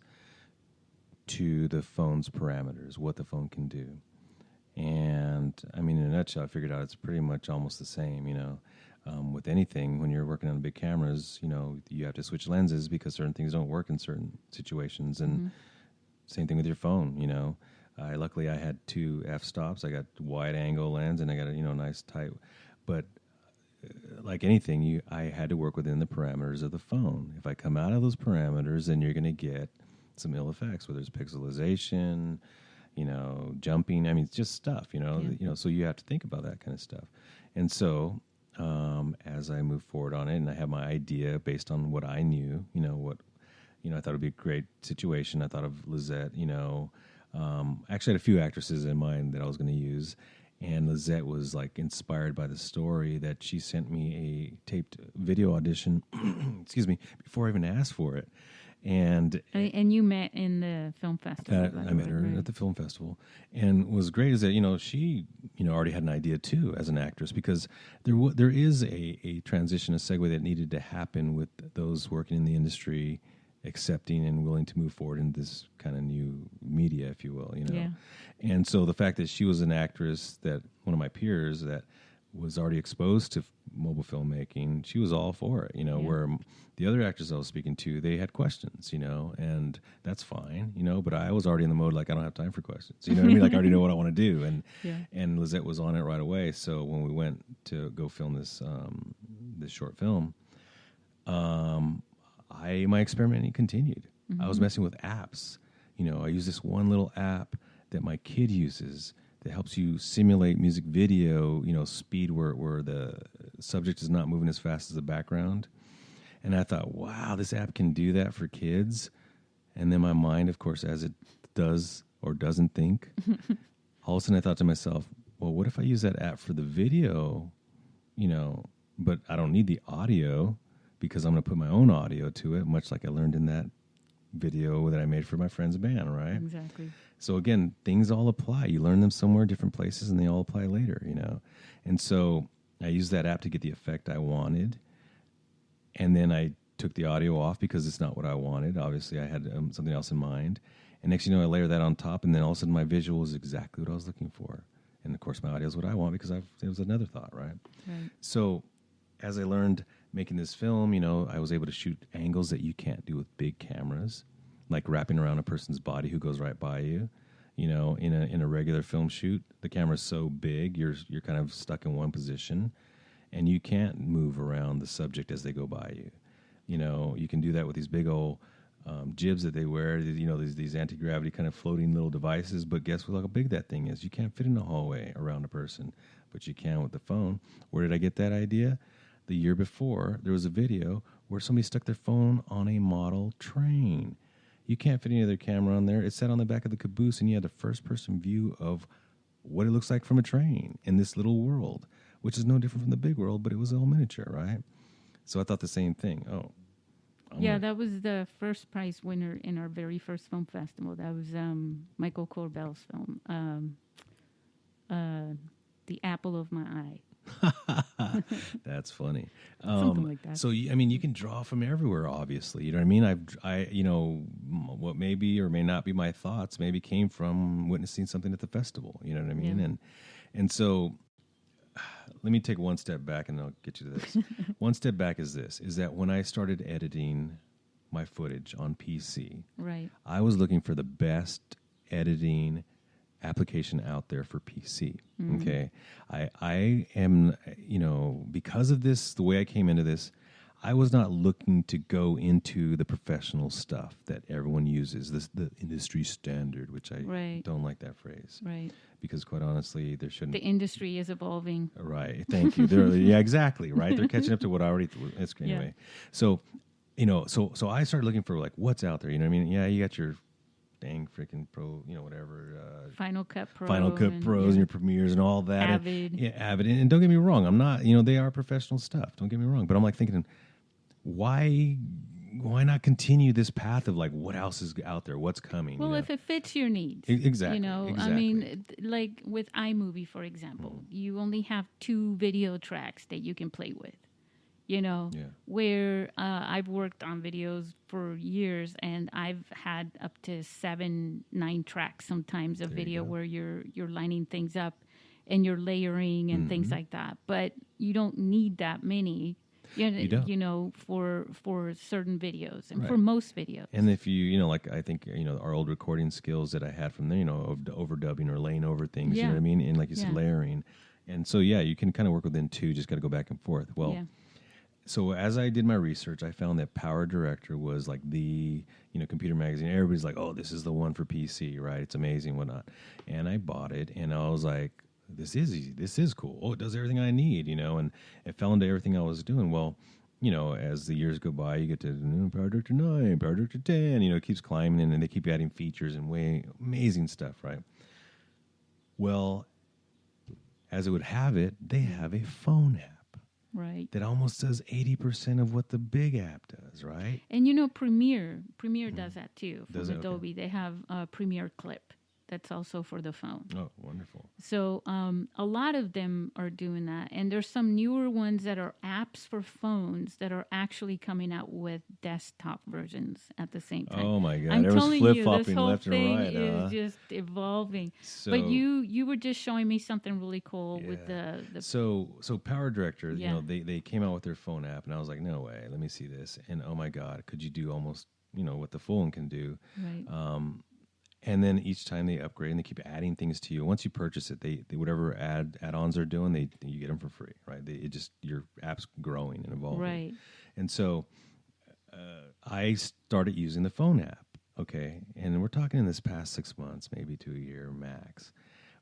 to the phone's parameters, what the phone can do. And, in a nutshell, I figured out it's pretty much almost the same, with anything, when you're working on big cameras, you have to switch lenses because certain things don't work in certain situations. And same thing with your phone, Luckily, I had 2 f-stops. I got wide angle lens and I got a, nice tight. But like anything, I had to work within the parameters of the phone. If I come out of those parameters, then you're going to get some ill effects, whether it's pixelization, jumping. It's just stuff, so you have to think about that kind of stuff. And so as I move forward on it, and I have my idea based on what I knew, I thought it would be a great situation. I thought of Lizette, actually had a few actresses in mind that I was going to use. And Lizette was like inspired by the story that she sent me a taped video audition, excuse me, before I even asked for it. And you met in the film festival. I met her at the film festival, and what was great is that she already had an idea too as an actress, because there is a transition, a segue that needed to happen with those working in the industry, accepting and willing to move forward in this kind of new media, if you will. Yeah. And so the fact that she was an actress, that one of my peers that was already exposed to mobile filmmaking, she was all for it, where the other actors I was speaking to, they had questions, and that's fine, but I was already in the mode, like, I don't have time for questions, what I mean? Like, I already know what I want to do. And Lizette was on it right away. So when we went to go film this short film, my experimenting continued. I was messing with apps. I use this one little app that my kid uses that helps you simulate music video, speed where the subject is not moving as fast as the background. And I thought, wow, this app can do that for kids. And then my mind, of course, as it does or doesn't think, all of a sudden I thought to myself, well, what if I use that app for the video, but I don't need the audio because I'm going to put my own audio to it, much like I learned in that video that I made for my friend's band, right? Exactly. So again, things all apply. You learn them somewhere, different places, and they all apply later, And so I used that app to get the effect I wanted. And then I took the audio off because it's not what I wanted. Obviously, I had something else in mind. And next thing you know, I layer that on top, and then all of a sudden my visual is exactly what I was looking for. And of course, my audio is what I want because it was another thought, right? Right. So as I learned making this film, I was able to shoot angles that you can't do with big cameras, like wrapping around a person's body who goes right by you. In a regular film shoot, the camera's so big, you're kind of stuck in one position, and you can't move around the subject as they go by you. You can do that with these big old jibs that they wear, these anti-gravity kind of floating little devices, but guess what, how big that thing is? You can't fit in a hallway around a person, but you can with the phone. Where did I get that idea? The year before, there was a video where somebody stuck their phone on a model train. You can't fit any other camera on there. It sat on the back of the caboose, and you had a first-person view of what it looks like from a train in this little world, which is no different from the big world, but it was all miniature, right? So I thought the same thing. That was the first prize winner in our very first film festival. That was Michael Corbell's film, The Apple of My Eye. That's funny. Something like that. So, you can draw from everywhere, obviously. You know what I mean? What maybe or may not be my thoughts maybe came from witnessing something at the festival. You know what I mean? Yeah. And so let me take one step back and I'll get you to this. One step back is that when I started editing my footage on PC, right, I was looking for the best editing application out there for PC. Okay. I am, because of this, the way I came into this, I was not looking to go into the professional stuff that everyone uses, the industry standard, which I don't like that phrase. Right. Because quite honestly, there shouldn't. The industry is evolving. Right. Thank you. Yeah, exactly. Right. They're catching up to what I already. Anyway. So, so I started looking for like what's out there. You know what I mean? Yeah, you got your dang freaking pro, whatever. Final Cut Pro. Final Cut Pros and your Premieres and all that. Avid. Avid. And don't get me wrong. I'm not, they are professional stuff. Don't get me wrong. But I'm like thinking, why not continue this path of like what else is out there? What's coming? Well, if it fits your needs. Exactly. I mean, like with iMovie, for example, you only have 2 video tracks that you can play with. Where I've worked on videos for years, and I've had up to 7, 9 tracks sometimes of video where you're lining things up and you're layering and things like that. But you don't need that many, for certain videos and for most videos. And if like I think our old recording skills that I had from there, of overdubbing or laying over things, you know what I mean, and like you said, layering, and so you can kind of work within 2. Just got to go back and forth. Well. Yeah. So as I did my research, I found that Power Director was like the, computer magazine. Everybody's like, oh, this is the one for PC, right? It's amazing, whatnot. And I bought it, and I was like, this is easy. This is cool. Oh, it does everything I need, and it fell into everything I was doing. Well, as the years go by, you get to Power Director 9, Power Director 10, it keeps climbing, and they keep adding features and way amazing stuff, right? Well, as it would have it, they have a phone app. Right. That almost does 80% of what the big app does, right? And Premiere does that too. From Does it? Adobe, Okay. They have a Premiere Clip that's also for the phone. Oh, wonderful. So a lot of them are doing that. And there's some newer ones that are apps for phones that are actually coming out with desktop versions at the same time. Oh, my God. I'm telling you, this flip-flopping whole left thing and right. is just evolving. So, but you were just showing me something really cool with the So Power Director, they came out with their phone app, and I was like, no way, let me see this. And oh, my God, could you do almost, what the phone can do? Right. And then each time they upgrade and they keep adding things to you. Once you purchase it, they whatever add-ons they're doing, you get them for free, right? Your app's growing and evolving. Right. And so I started using the phone app, okay? And we're talking in this past 6 months, maybe to a year max,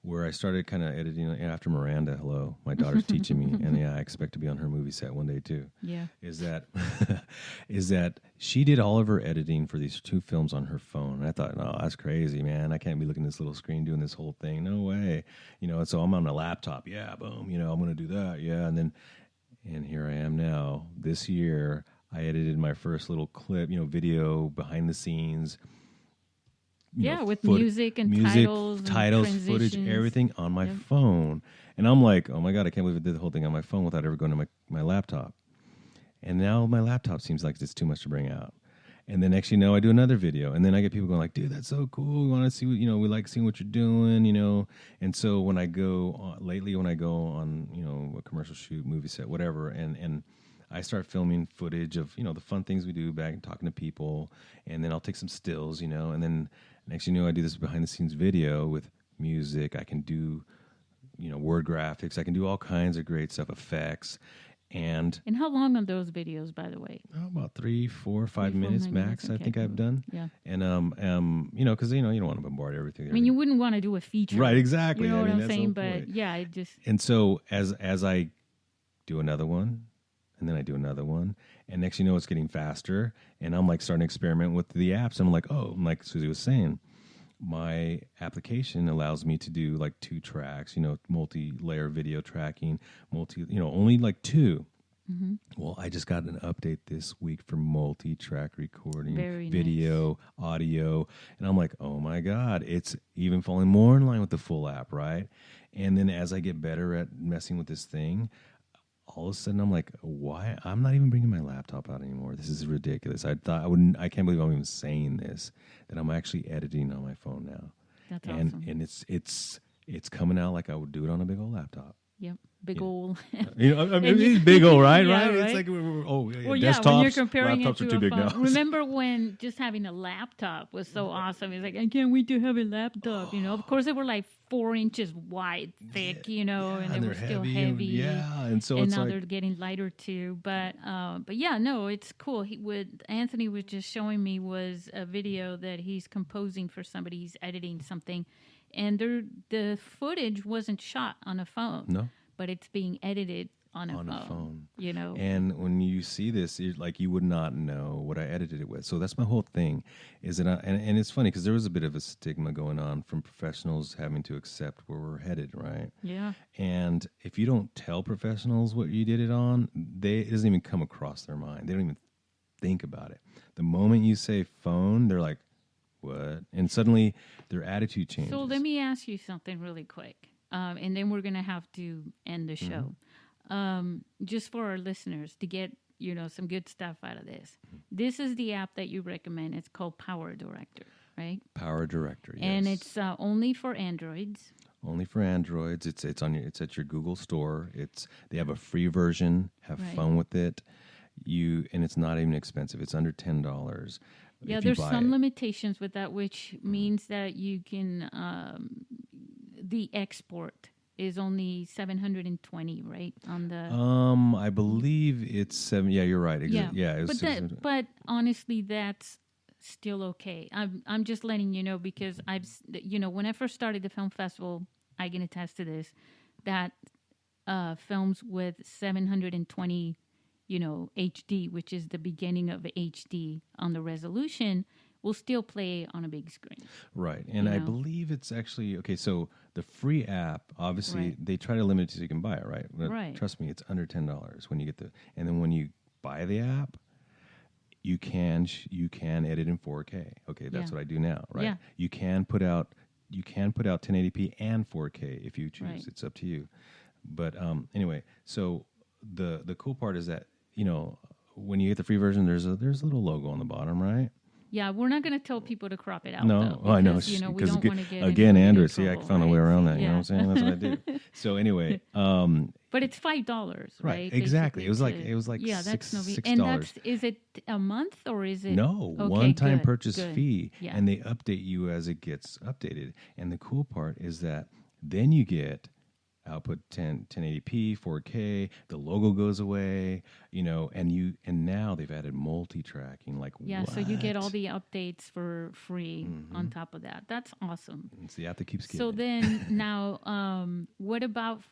where I started kind of editing after Miranda. Hello, my daughter's teaching me, and I expect to be on her movie set one day too. Yeah, is that she did all of her editing for these 2 films on her phone, and I thought, no, that's crazy, man. I can't be looking at this little screen doing this whole thing. No way, And so I'm on a laptop. Yeah, boom. I'm going to do that. Yeah, and here I am now. This year, I edited my first little clip, video behind the scenes. With music, titles, footage, everything on my phone. And I'm like, oh my God, I can't believe I did the whole thing on my phone without ever going to my laptop. And now my laptop seems like it's too much to bring out. And then next, I do another video, and then I get people going like, "Dude, that's so cool. We want to see what we like seeing what you're doing, And so when I go lately, when I go on, a commercial shoot, movie set, whatever, and I start filming footage of the fun things we do back and talking to people, and then I'll take some stills, and then next I do this behind the scenes video with music. I can do word graphics. I can do all kinds of great stuff, effects. And how long are those videos, by the way? About 3, 4, 5 minutes max. Okay. I think I've done. Yeah. And because you don't want to bombard everything. I mean, you wouldn't want to do a feature, right? Exactly. You know what I'm that's saying? the whole But point. yeah, it just. And so as I do another one, and then I do another one, and next it's getting faster, and I'm like starting to experiment with the apps. And I'm like Susie was saying, my application allows me to do like 2 tracks, multi-layer video tracking, only like 2. Mm-hmm. Well, I just got an update this week for multi-track recording, Very video, audio, and I'm like, oh my God, it's even falling more in line with the full app, right? And then as I get better at messing with this thing, all of a sudden I'm like, why? I'm not even bringing my laptop out anymore. This is ridiculous. I can't believe I'm even saying this, that I'm actually editing on my phone now. That's awesome. And it's coming out like I would do it on a big old laptop. Yep. Big old. It's big old, right? Yeah, right? right? It's like, Desktops, when you're comparing laptops it are to too a big phone. now. Remember when just having a laptop was so awesome? It's like, I can't wait to have a laptop, Of course, they were like 4 inches wide, thick, and they were still heavy. And so and now they're getting lighter too. But yeah, no, it's cool. What Anthony was just showing me was a video that he's composing for somebody. He's editing something, and the footage wasn't shot on a phone. No. But it's being edited on a phone. And when you see this, you would not know what I edited it with. So that's my whole thing. Is that and it's funny because there was a bit of a stigma going on from professionals having to accept where we're headed, right? Yeah. And if you don't tell professionals what you did it on, it doesn't even come across their mind. They don't even think about it. The moment you say phone, they're like, what? And suddenly their attitude changes. So let me ask you something really quick. And then we're going to have to end the show. Just for our listeners to get, some good stuff out of this. This is the app that you recommend. It's called Power Director, right? Power Director, yes. And it's only for Androids. Only for Androids. It's at your Google store. They have a free version. Have fun with it. And it's not even expensive. It's under $10. Yeah, there's some limitations with that, which means that you can the export is only 720, right? On the I believe it's 7. Yeah, you're right. Yeah, but honestly, that's still okay. I'm just letting you know because when I first started the film festival, I can attest to this, that films with 720, HD, which is the beginning of HD on the resolution, will still play on a big screen. Right. And I believe it's actually, okay, so the free app, obviously, they try to limit it so you can buy it, right? But right. Trust me, it's under $10 when you get and then when you buy the app, you can edit in 4K. Okay, that's what I do now, right? Yeah. You can put out 1080p and 4K if you choose. Right. It's up to you. But anyway, so the cool part is that, when you get the free version, there's a little logo on the bottom, right? Yeah, we're not going to tell people to crop it out. No, though, because, I know. We don't want to get again, Andrew. See, trouble, I found a way around that. You know what I'm saying? That's what I do. So anyway, but it's $5, right? Exactly. It was like that's no $6. And is it a month or is it one-time purchase fee, yeah. and they update you as it gets updated. And the cool part is that then you get output 1080p, 4K, the logo goes away, and now they've added multi-tracking. So you get all the updates for free on top of that. That's awesome. It's the app that keeps giving. So then now, what about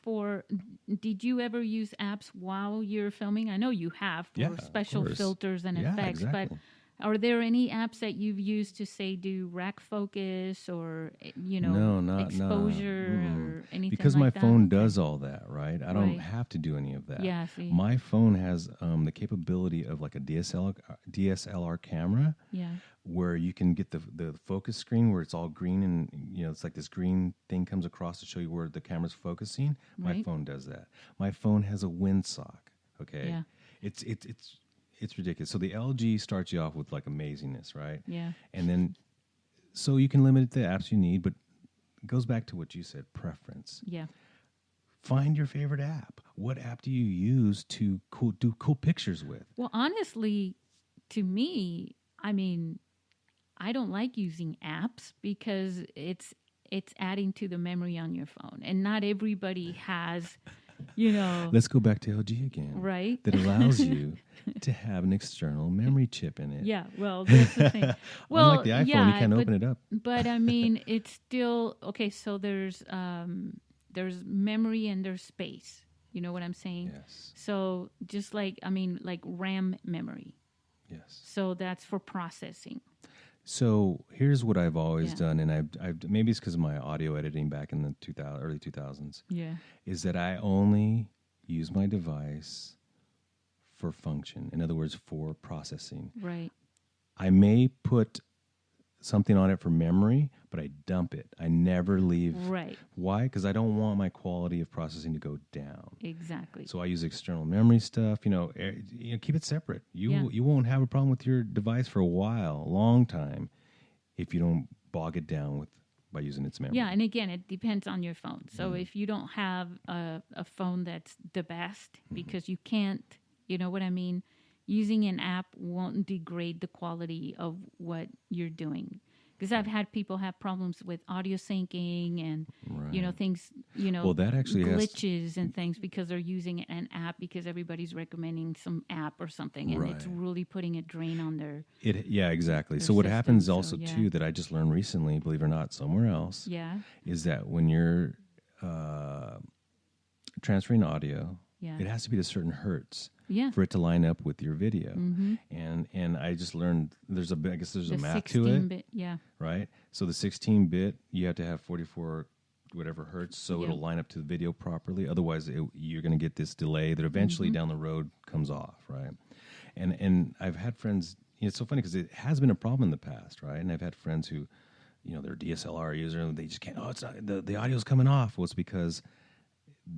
did you ever use apps while you're filming? I know you have for special filters and effects, exactly. But are there any apps that you've used to say do rack focus or exposure or anything because like my that? phone does all that, right? I don't have to do any of that. Yeah, see. My phone has the capability of like a DSLR camera. Yeah. Where you can get the focus screen where it's all green and it's like this green thing comes across to show you where the camera's focusing. My phone does that. My phone has a windsock. Okay. Yeah. It's it's ridiculous. So the LG starts you off with like amazingness, right? Yeah. And then, so you can limit the apps you need, but it goes back to what you said, preference. Yeah. Find your favorite app. What app do you use to do cool pictures with? Well, honestly, to me, I mean, I don't like using apps because it's adding to the memory on your phone, and not everybody has, you know. Let's go back to LG again. Right. That allows you to have an external memory chip in it. Yeah, well, that's the thing. Well, unlike the iPhone, yeah, you can't open it up. But I mean, it's still okay. So there's memory and there's space. You know what I'm saying? Yes. So just like, I mean, like RAM memory. Yes. So that's for processing. So here's what I've always done, and I've maybe it's because of my audio editing back in the early 2000s. Yeah. Is that I only use my device for function. In other words, for processing. Right. I may put something on it for memory, but I dump it. I never leave. Right. Why? Because I don't want my quality of processing to go down. Exactly. So I use external memory stuff. Keep it separate. You won't have a problem with your device for a long time, if you don't bog it down by using its memory. Yeah, and again, it depends on your phone. So if you don't have a phone that's the best, because you can't, you know what I mean? Using an app won't degrade the quality of what you're doing. Because I've had people have problems with audio syncing and, things, well, that actually glitches and things because they're using an app because everybody's recommending some app or something. And it's really putting a drain on their Yeah, exactly. their So what system. happens also, So, too, that I just learned recently, believe it or not, somewhere else, is that when you're transferring audio, it has to be at a certain hertz. Yeah. For it to line up with your video. And I just learned there's a math to it. 16-bit, right? So the 16-bit, you have to have 44 whatever hertz, so it'll line up to the video properly. Otherwise, you're going to get this delay that eventually down the road comes off, right? And I've had friends. It's so funny because it has been a problem in the past, right? And I've had friends who, they're DSLR user and they just can't. Oh, it's not the audio's coming off. Well, it's because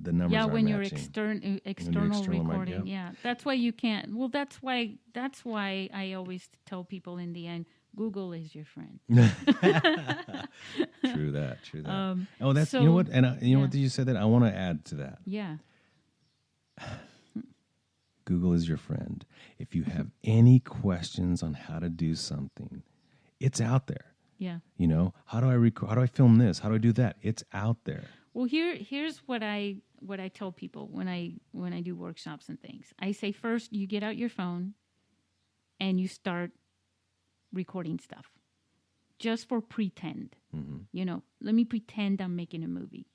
the numbers aren't when matching. You're external recording. That's why you can't. Well, that's why I always tell people in the end, Google is your friend. True that. That's you know what, and you know what you said that I want to add to that. Yeah. Google is your friend. If you have any questions on how to do something, it's out there. Yeah. How do I record? How do I film this? How do I do that? It's out there. Well, here's what I tell people when I do workshops and things. I say first you get out your phone and you start recording stuff just for pretend. Let me pretend I'm making a movie.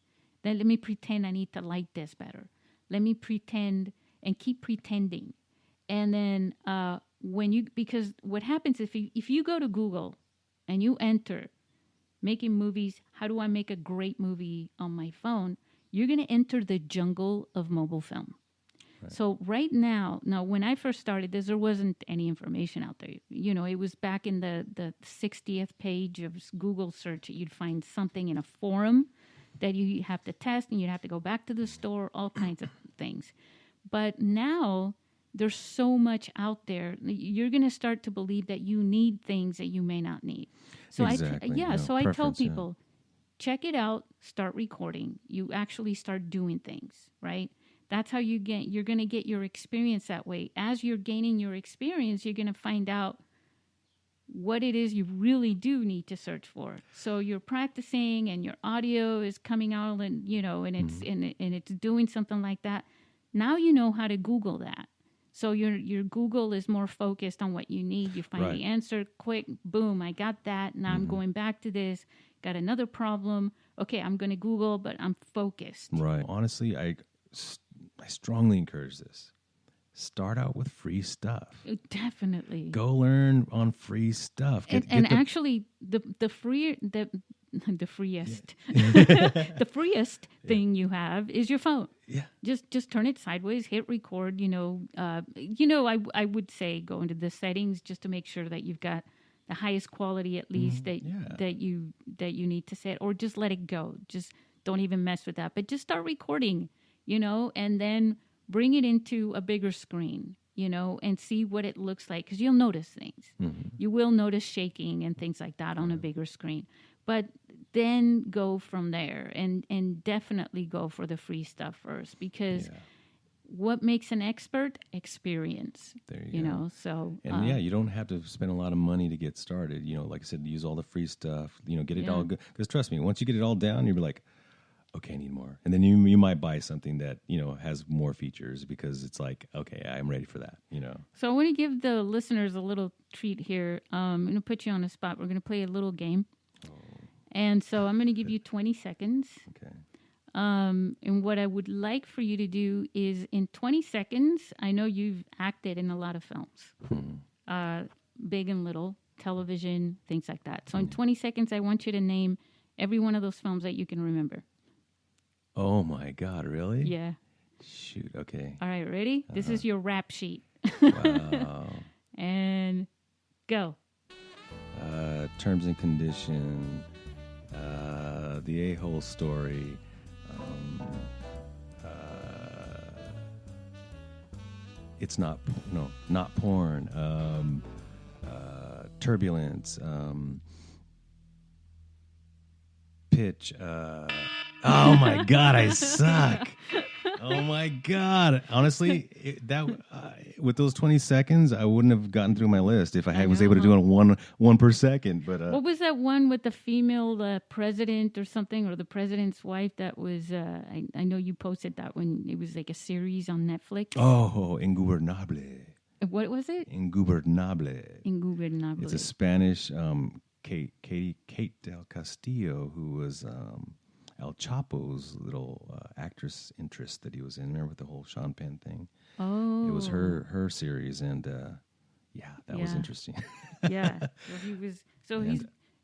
Then let me pretend I need to light this better. Let me pretend and keep pretending. And then because what happens if you go to Google and you enter making movies, how do I make a great movie on my phone? You're going to enter the jungle of mobile film. Right. So right now, when I first started this, there wasn't any information out there. It was back in the 60th page of Google search. You'd find something in a forum that you have to test, and you'd have to go back to the store, all kinds of things. But now there's so much out there. You're going to start to believe that you need things that you may not need. So exactly. I tell people, check it out, start recording. You actually start doing things, right? That's how you're going to get your experience that way. As you're gaining your experience, you're going to find out what it is you really do need to search for. So you're practicing and your audio is coming out and it's doing something like that. Now you know how to Google that. So your Google is more focused on what you need. You find the answer quick, boom, I got that. Now I'm going back to this, got another problem. Okay, I'm going to Google, but I'm focused. Right. Honestly, I strongly encourage this. Start out with free stuff. Definitely. Go learn on free stuff. Actually, the freest thing you have is your phone. Yeah. Just turn it sideways, hit record. I would say go into the settings just to make sure that you've got the highest quality at least that you need to set, or just let it go. Just don't even mess with that. But just start recording, and then bring it into a bigger screen. and see what it looks like, because you'll notice things. You will notice shaking and things like that on a bigger screen. But then go from there and definitely go for the free stuff first, because what makes an expert? Experience. There you go. So and you don't have to spend a lot of money to get started. Like I said, use all the free stuff. Get it all good. Because trust me, once you get it all down, you'll be like, okay, I need more. And then you might buy something that has more features, because it's like, okay, I'm ready for that. So I want to give the listeners a little treat here. I'm going to put you on the spot. We're going to play a little game. And so I'm going to give you 20 seconds. Okay. And what I would like for you to do is, in 20 seconds, I know you've acted in a lot of films, big and little, television, things like that. So in 20 seconds, I want you to name every one of those films that you can remember. Oh, my God, really? Yeah. Shoot, okay. All right, ready? This is your rap sheet. Wow. And go. Terms and Condition, The A-Hole Story, It's Not Porn, Turbulence, Pitch, oh my God, I suck. Oh my God. Honestly, with those 20 seconds, I wouldn't have gotten through my list if I was able to do it one per second. But what was that one with the female president or something, or the president's wife? That was I know you posted that when it was like a series on Netflix. Oh, Ingobernable. What was it? Ingobernable. Ingobernable. It's a Spanish Kate del Castillo, who was El Chapo's little actress interest that he was in. Remember with the whole Sean Penn thing? Oh. It was her series, and that was interesting. Yeah. He's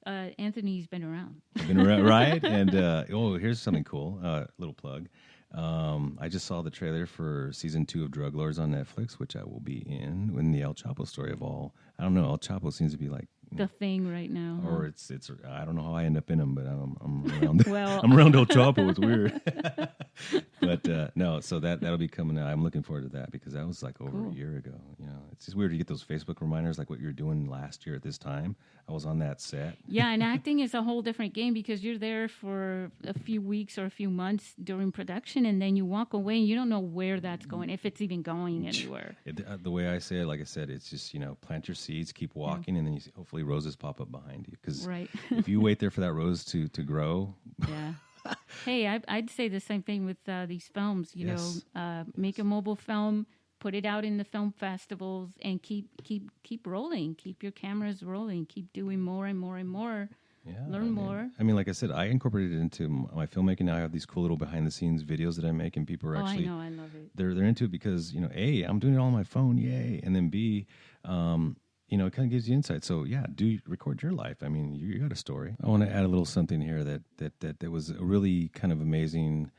Anthony's been around. Right? And here's something cool. Little plug. I just saw the trailer for season 2 of Drug Lords on Netflix, which I will be in the El Chapo story of all. I don't know. El Chapo seems to be like the thing right now, huh? Or it's I don't know how I end up in them, but I'm around. Well, I'm around El Chapo. It's weird. But no, so that'll be coming out. I'm looking forward to that, because that was like over a year ago. It's just weird to get those Facebook reminders, like what you were doing last year at this time. I was on that set. Yeah, and acting is a whole different game, because you're there for a few weeks or a few months during production, and then you walk away and you don't know where that's going, if it's even going anywhere. The way I say it, like I said, it's just plant your seeds, keep walking, and then hopefully roses pop up behind you. Because if you wait there for that rose to grow, yeah. Hey, I'd say the same thing with these films. Make a mobile film, put it out in the film festivals, and keep rolling. Keep your cameras rolling. Keep doing more and more and more. Yeah, Learn more. I mean, like I said, I incorporated it into my filmmaking. Now I have these cool little behind the scenes videos that I make, and people are actually. I know, I love it. They're into it because A, I'm doing it all on my phone, yay, and then B, it kind of gives you insight. So do record your life. I mean, you got a story. I want to add a little something here that was a really kind of amazing,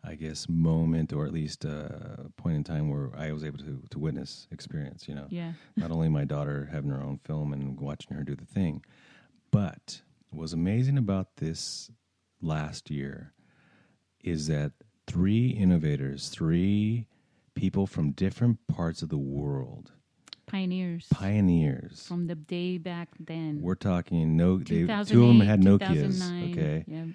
I guess, moment, or at least a point in time where I was able to witness, experience. Yeah. Not only my daughter having her own film and watching her do the thing, but what was amazing about this last year is that 3 innovators, 3 people from different parts of the world. Pioneers. From the day back then. We're talking 2 of them had Nokias. Okay. Yeah.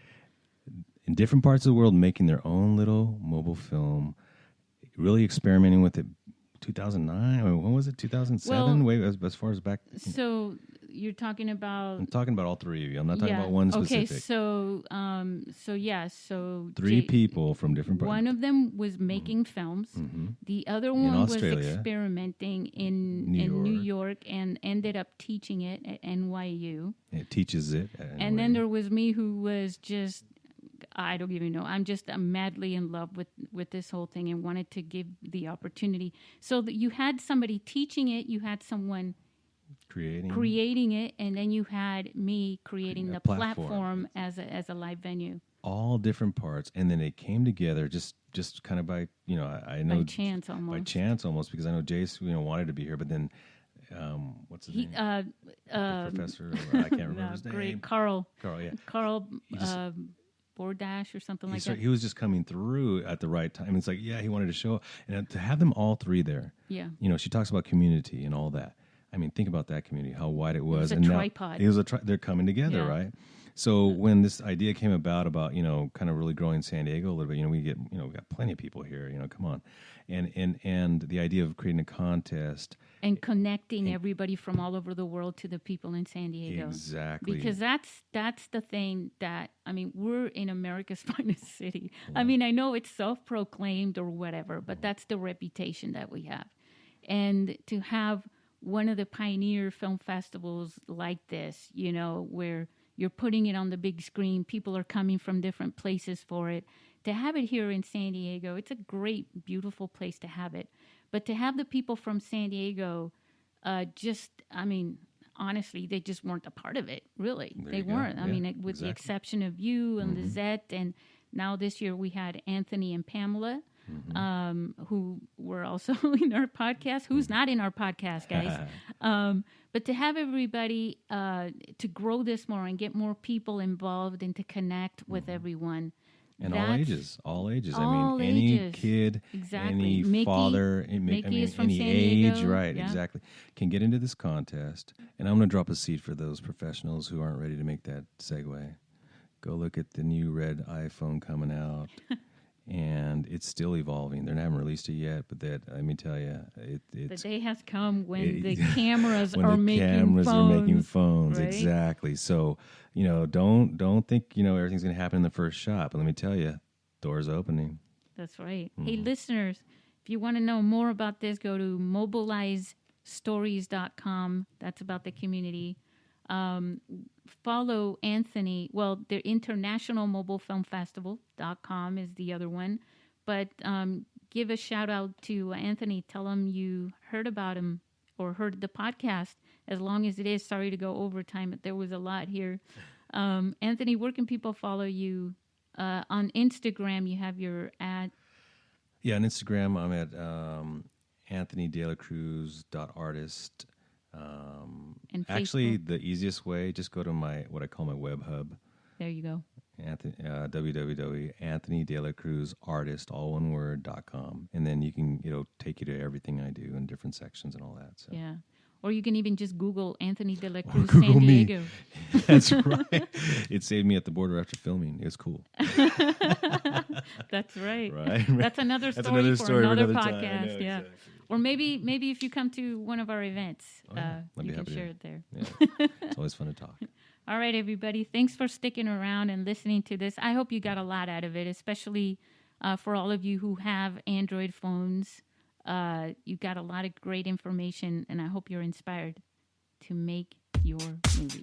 In different parts of the world, making their own little mobile film, really experimenting with it. 2009, when was it? 2007? Wait, as far as back. So you're talking about. I'm talking about all 3 of you. I'm not talking about one specific. Okay, so 3 people from different parts. One of them was making films. Mm-hmm. The other one was experimenting in New York and ended up teaching it at NYU. It teaches it. And then there was me, who was just. I don't even know. I'm madly in love with this whole thing and wanted to give the opportunity. So that you had somebody teaching it, you had someone creating it, and then you had me creating the platform as a live venue. All different parts, and then it came together just kind of by I know by chance almost because I know Jace wanted to be here, but then what's his name? The professor, I can't remember his name. Great, Carl. Yeah. Carl. DoorDash or something like that. He was just coming through at the right time. It's like, yeah, he wanted to show, and to have them all three there. Yeah. You know, she talks about community and all that. I mean, think about that community, how wide it was. It was a tripod. It was they're coming together, Yeah. right? So when this idea came about, you know, kind of really growing San Diego a little bit, you know, we got plenty of people here, you know, come on. And the idea of creating a contest. And connecting everybody from all over the world to the people in San Diego. Exactly. Because that's the thing that, I mean, we're in America's finest city. Yeah. I mean, I know it's self-proclaimed or whatever, but that's the reputation that we have. And to have one of the pioneer film festivals like this, you know, where you're putting it on the big screen, people are coming from different places for it. To have it here in San Diego, it's a great, beautiful place to have it. But to have the people from San Diego, honestly, they just weren't a part of it, really. They weren't. Yeah, I mean, with the exception of you and Lizette, and now this year we had Anthony and Pamela, who were also in our podcast. Who's not in our podcast, guys? But to have everybody, to grow this more and get more people involved and to connect with everyone. And all ages. I mean, any kid, any Mickey, father, Mickey is from any San age, Diego. right, Yeah. exactly, can get into this contest. And I'm going to drop a seed for those professionals who aren't ready to make that segue. Go look at the new red iPhone coming out. And it's still evolving. They haven't released it yet, but let me tell you, it's... The day has come when the cameras when are the making cameras phones. are making phones, right? Exactly. So, you know, don't think, you know, everything's going to happen in the first shot. But let me tell you, doors opening. That's right. Hey, listeners, if you want to know more about this, go to mobilizestories.com. That's about the community. Follow Anthony. Well, the International Mobile Film Festival.com is the other one. But give a shout out to Anthony. Tell him you heard about him or heard the podcast, as long as it is. Sorry to go overtime, but there was a lot here. Anthony, where can people follow you? On Instagram, you have your ad. Yeah, on Instagram, I'm at anthonydelaCruz.artist. And actually, Facebook? the easiest way, just go to what I call my web hub. There you go. www.anthonydelacruzartist, all one word.com. And then it'll take you to everything I do in different sections and all that. So. Yeah. Or you can even just Google Anthony De La Cruz Google San Diego. That's right. It saved me at the border after filming. It was cool. That's right. Right. That's another story for another podcast. Know, yeah. Exactly. Or maybe if you come to one of our events, you can share it there. Yeah. It's always fun to talk. All right, everybody. Thanks for sticking around and listening to this. I hope you got a lot out of it, especially for all of you who have Android phones. You got a lot of great information, and I hope you're inspired to make your movies.